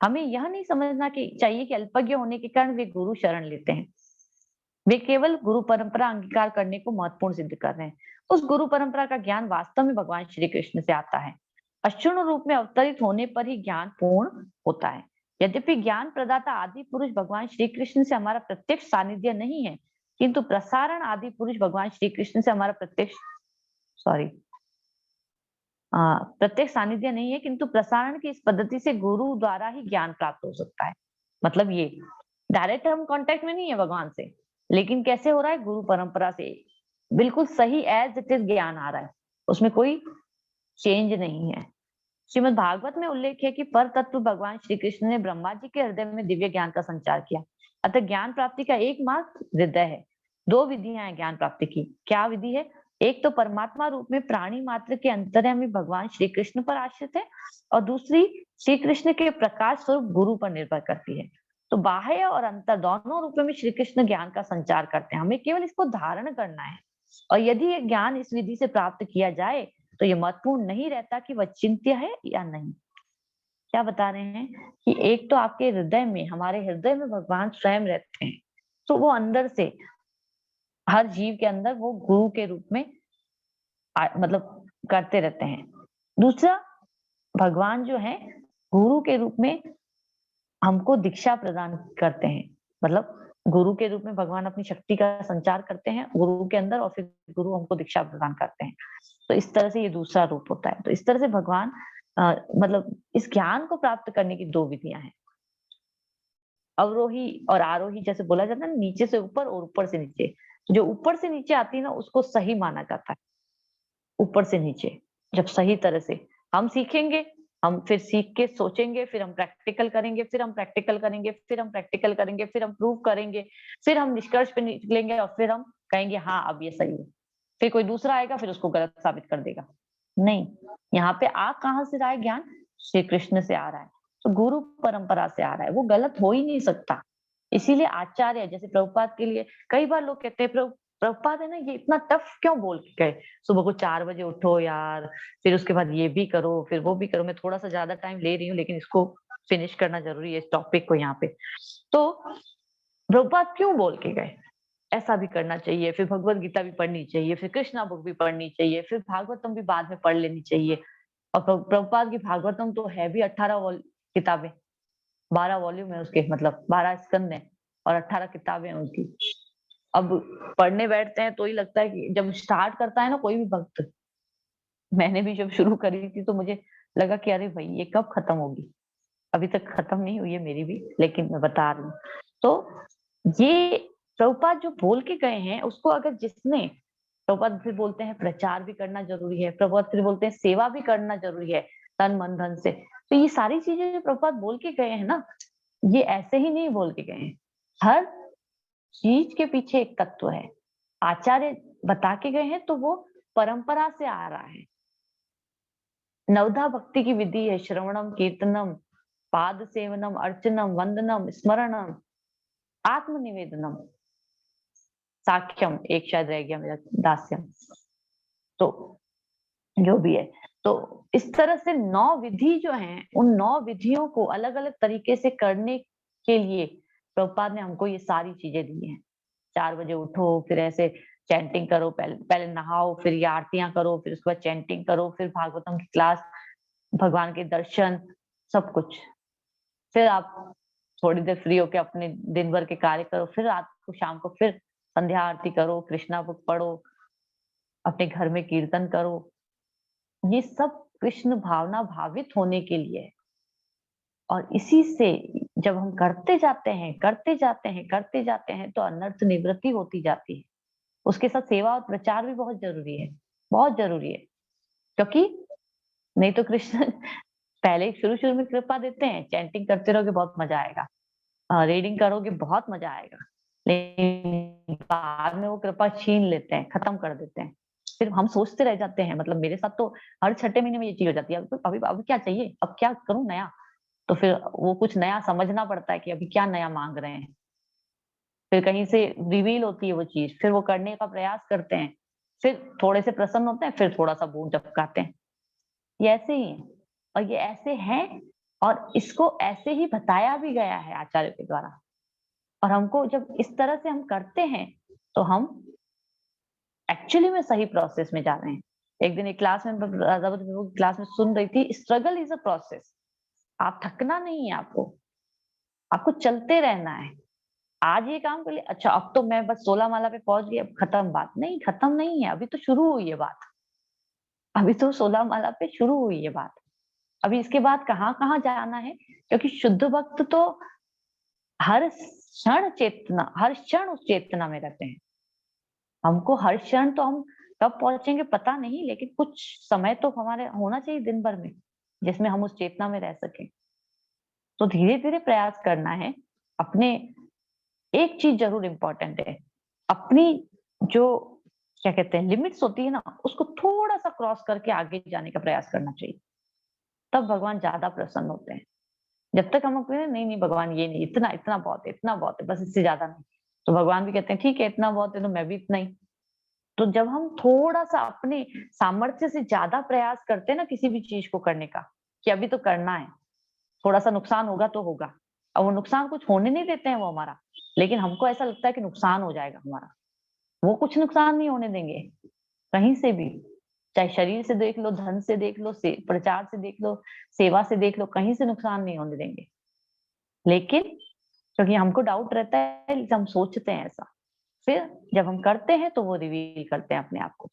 [SPEAKER 1] हमें यह नहीं समझना कि चाहिए कि अल्पज्ञ होने के कारण वे गुरु शरण लेते हैं, वे केवल गुरु परंपरा अंगीकार करने को महत्वपूर्ण सिद्ध कर रहे हैं। उस गुरु परंपरा का ज्ञान वास्तव में भगवान श्री कृष्ण से आता है, अक्षुण रूप में अवतरित होने पर ही ज्ञान पूर्ण होता है। यद्यपि ज्ञान प्रदाता आदि पुरुष भगवान श्री कृष्ण से हमारा प्रत्यक्ष सानिध्य नहीं है, किंतु प्रसारण आदि पुरुष भगवान श्री कृष्ण से हमारा प्रत्यक्ष सानिध्य नहीं है, किंतु प्रसारण की इस पद्धति से गुरु द्वारा ही ज्ञान प्राप्त हो सकता है। मतलब ये डायरेक्ट हम कांटेक्ट में नहीं है भगवान से, लेकिन कैसे हो रहा है, गुरु परंपरा से बिल्कुल सही एज इट इज ज्ञान आ रहा है, उसमें कोई चेंज नहीं है। श्रीमद् भागवत में उल्लेख है कि पर तत्व भगवान श्री कृष्ण ने ब्रह्मा जी के हृदय में दिव्य ज्ञान का संचार किया, अतः ज्ञान प्राप्ति का एकमात्र हृदय है। 2 विधियां हैं ज्ञान प्राप्ति की। क्या विधि है? एक तो परमात्मा रूप में प्राणी मात्र के अंतर्यामी भगवान श्री कृष्ण पर आश्रित है, और दूसरी श्री कृष्ण के प्रकाश स्वरूप गुरु पर निर्भर करती है। तो बाह्य और अंतर दोनों रूपों में श्री कृष्ण ज्ञान का संचार करते हैं, हमें केवल इसको धारण करना है। और यदि ये ज्ञान इस विधि से प्राप्त किया जाए तो ये महत्वपूर्ण नहीं रहता कि वह चिंत्य है या नहीं। क्या बता रहे हैं कि एक तो आपके हृदय में, हमारे हृदय में भगवान स्वयं रहते हैं, तो वो अंदर से हर जीव के अंदर वो गुरु के रूप में मतलब करते रहते हैं। दूसरा, भगवान जो है गुरु के रूप में हमको दीक्षा प्रदान करते हैं, मतलब गुरु के रूप में भगवान अपनी शक्ति का संचार करते हैं गुरु के अंदर, और फिर गुरु हमको दीक्षा प्रदान करते हैं। तो इस तरह से ये दूसरा रूप होता है। तो इस तरह से भगवान मतलब इस ज्ञान को प्राप्त करने की 2 विधियां हैं, अवरोही और आरोही, जैसे बोला जाता है नीचे से ऊपर और ऊपर से नीचे। जो ऊपर से नीचे आती है ना, उसको सही माना जाता है। ऊपर से नीचे जब सही तरह से हम सीखेंगे, हम फिर सीख के सोचेंगे, फिर हम प्रैक्टिकल करेंगे, फिर हम प्रैक्टिकल करेंगे, फिर हम प्रैक्टिकल करेंगे, फिर हम प्रूव करेंगे, फिर हम निष्कर्ष पे निकलेंगे और फिर हम कहेंगे हाँ अब ये सही है। फिर कोई दूसरा आएगा, फिर उसको गलत साबित कर देगा। नहीं, यहाँ पे आ कहाँ से रहा है ज्ञान? श्री कृष्ण से आ रहा है, तो गुरु परंपरा से आ रहा है, वो गलत हो ही नहीं सकता। इसीलिए आचार्य, जैसे प्रभुपाद के लिए कई बार लोग कहते हैं प्रभुपाद है ना, ये इतना टफ क्यों बोल के गए, सुबह को 4 बजे उठो यार, फिर उसके बाद ये भी करो, फिर वो भी करो। मैं थोड़ा सा ज्यादा टाइम ले रही हूँ, लेकिन इसको फिनिश करना जरूरी है, इस टॉपिक को यहाँ पे। तो प्रभुपाद क्यों बोल के गए ऐसा भी करना चाहिए, फिर भगवत गीता भी पढ़नी चाहिए, फिर कृष्णा बुक भी पढ़नी चाहिए, फिर भागवतम भी बाद में पढ़ लेनी चाहिए। और प्रभुपाद की भागवतम तो है भी 18 किताबें, 12 वॉल्यूम है उसके, मतलब 12 स्कंद है और 18 किताबें हैं उनकी। अब पढ़ने बैठते हैं तो ही लगता है कि जब स्टार्ट करता है ना कोई भी भक्त, मैंने भी जब शुरू करी थी तो मुझे लगा कि अरे भाई ये कब खत्म होगी, अभी तक खत्म नहीं हुई है मेरी भी, लेकिन मैं बता रही हूँ। तो ये प्रभुपाद जो बोल के गए हैं उसको अगर जिसने, प्रभुपाद फिर बोलते हैं प्रचार भी करना जरूरी है, प्रभुपाद फिर बोलते हैं सेवा भी करना जरूरी है तन मन धन से। तो ये सारी चीजें जो प्रभुपाद बोल के गए हैं ना, ये ऐसे ही नहीं बोल के गए हैं, हर चीज के पीछे एक तत्व है। आचार्य बता के गए हैं तो वो परंपरा से आ रहा है। नवधा भक्ति की विधि है श्रवणम कीर्तनम पाद सेवनम अर्चनम वंदनम स्मरणम आत्मनिवेदनम साख्यम, एक शायद रह गया मेरा, दास्यम। तो जो भी है, तो इस तरह से 9 विधि जो हैं, उन 9 विधियों को अलग अलग तरीके से करने के लिए प्रभुपाद ने हमको ये सारी चीजें दी हैं। 4 बजे उठो, फिर ऐसे चैंटिंग करो, पहले पहले नहाओ, फिर ये आरतियाँ करो, फिर उसके बाद चैंटिंग करो, फिर भागवतम की क्लास, भगवान के दर्शन, सब कुछ। फिर आप थोड़ी देर फ्री होके अपने दिन भर के कार्य करो, फिर रात को शाम को फिर संध्या आरती करो, कृष्णा बुक पढ़ो, अपने घर में कीर्तन करो। ये सब कृष्ण भावना भावित होने के लिए है। और इसी से जब हम करते जाते हैं, करते जाते हैं, करते जाते हैं, तो अनर्थ निवृत्ति होती जाती है। उसके साथ सेवा और प्रचार भी बहुत जरूरी है, बहुत जरूरी है। क्योंकि नहीं तो कृष्ण पहले शुरू-शुरू में कृपा देते हैं, चैंटिंग करते रहोगे बहुत मजा आएगा, रीडिंग करोगे बहुत मजा आएगा, लेकिन बाद में वो कृपा छीन लेते हैं, खत्म कर देते हैं। फिर हम सोचते रह जाते हैं, मतलब मेरे साथ तो हर छठे महीने में ये चीज हो जाती है, अभी क्या चाहिए, अब क्या करूं नया? तो फिर वो कुछ नया समझना पड़ता है कि अभी क्या नया मांग रहे हैं। फिर कहीं से रिवील होती है वो चीज, फिर वो करने का प्रयास करते हैं, फिर थोड़े से प्रसन्न होते हैं, फिर थोड़ा सा बूंद टपकाते हैं। ये ऐसे ही है, और ये ऐसे हैं, और इसको ऐसे ही बताया भी गया है आचार्य के द्वारा। और हमको जब इस तरह से हम करते हैं, तो हम एक्चुअली में सही प्रोसेस में जा रहे हैं। एक दिन एक क्लास में राधावत प्रभु की क्लास में सुन रही थी, स्ट्रगल इज अ प्रोसेस। आप थकना नहीं है, आपको आपको चलते रहना है। आज ये काम कर लिया, अच्छा अब तो मैं बस 16 माला पे पहुंच गई, अब खत्म बात। नहीं, खत्म नहीं है, अभी तो शुरू हुई है बात। अभी तो 16 माला पे शुरू हुई है बात। अभी इसके बाद कहाँ-कहाँ जाना है, क्योंकि शुद्ध भक्त तो हर क्षण उस चेतना में रहते हैं। हमको हर क्षण तो हम कब पहुंचेंगे पता नहीं, लेकिन कुछ समय तो हमारे होना चाहिए दिन भर में, जिसमें हम उस चेतना में रह सकें। तो धीरे-धीरे प्रयास करना है। अपने एक चीज जरूर इम्पोर्टेंट है, अपनी जो क्या कहते हैं लिमिट्स होती है ना, उसको थोड़ा सा क्रॉस करके आगे जाने का प्रयास करना चाहिए। तब भगवान ज्यादा प्रसन्न होते हैं। जब तक हम अपने नहीं नहीं भगवान ये नहीं, इतना इतना बहुत है, इतना बहुत है, बस इससे ज्यादा नहीं, तो भगवान भी कहते हैं ठीक है, इतना बहुत है तो मैं भी इतना ही। तो जब हम थोड़ा सा अपने सामर्थ्य से ज्यादा प्रयास करते हैं ना किसी भी चीज को करने का, कि अभी तो करना है, थोड़ा सा नुकसान होगा तो होगा, और वो नुकसान कुछ होने नहीं देते हैं वो हमारा, लेकिन हमको ऐसा लगता है कि नुकसान हो जाएगा हमारा। वो कुछ नुकसान नहीं होने देंगे कहीं से भी, चाहे शरीर से देख लो, धन से देख लो, प्रचार से देख लो, सेवा से देख लो, कहीं से नुकसान नहीं होने देंगे। लेकिन क्योंकि हमको डाउट रहता है, इसलिए हम सोचते हैं ऐसा। फिर जब हम करते हैं तो वो रिवील करते हैं अपने आप को,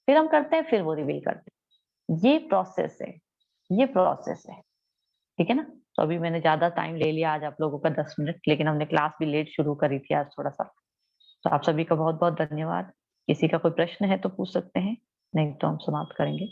[SPEAKER 1] फिर हम करते हैं, फिर वो रिवील करते हैं। ये प्रोसेस है, ये प्रोसेस है। ठीक है ना? तो अभी मैंने ज्यादा टाइम ले लिया आज आप लोगों का, 10 मिनट, लेकिन हमने क्लास भी लेट शुरू करी थी आज थोड़ा सा। तो आप सभी का बहुत बहुत धन्यवाद। किसी का कोई प्रश्न है तो पूछ सकते हैं, नहीं तो हम समाप्त करेंगे।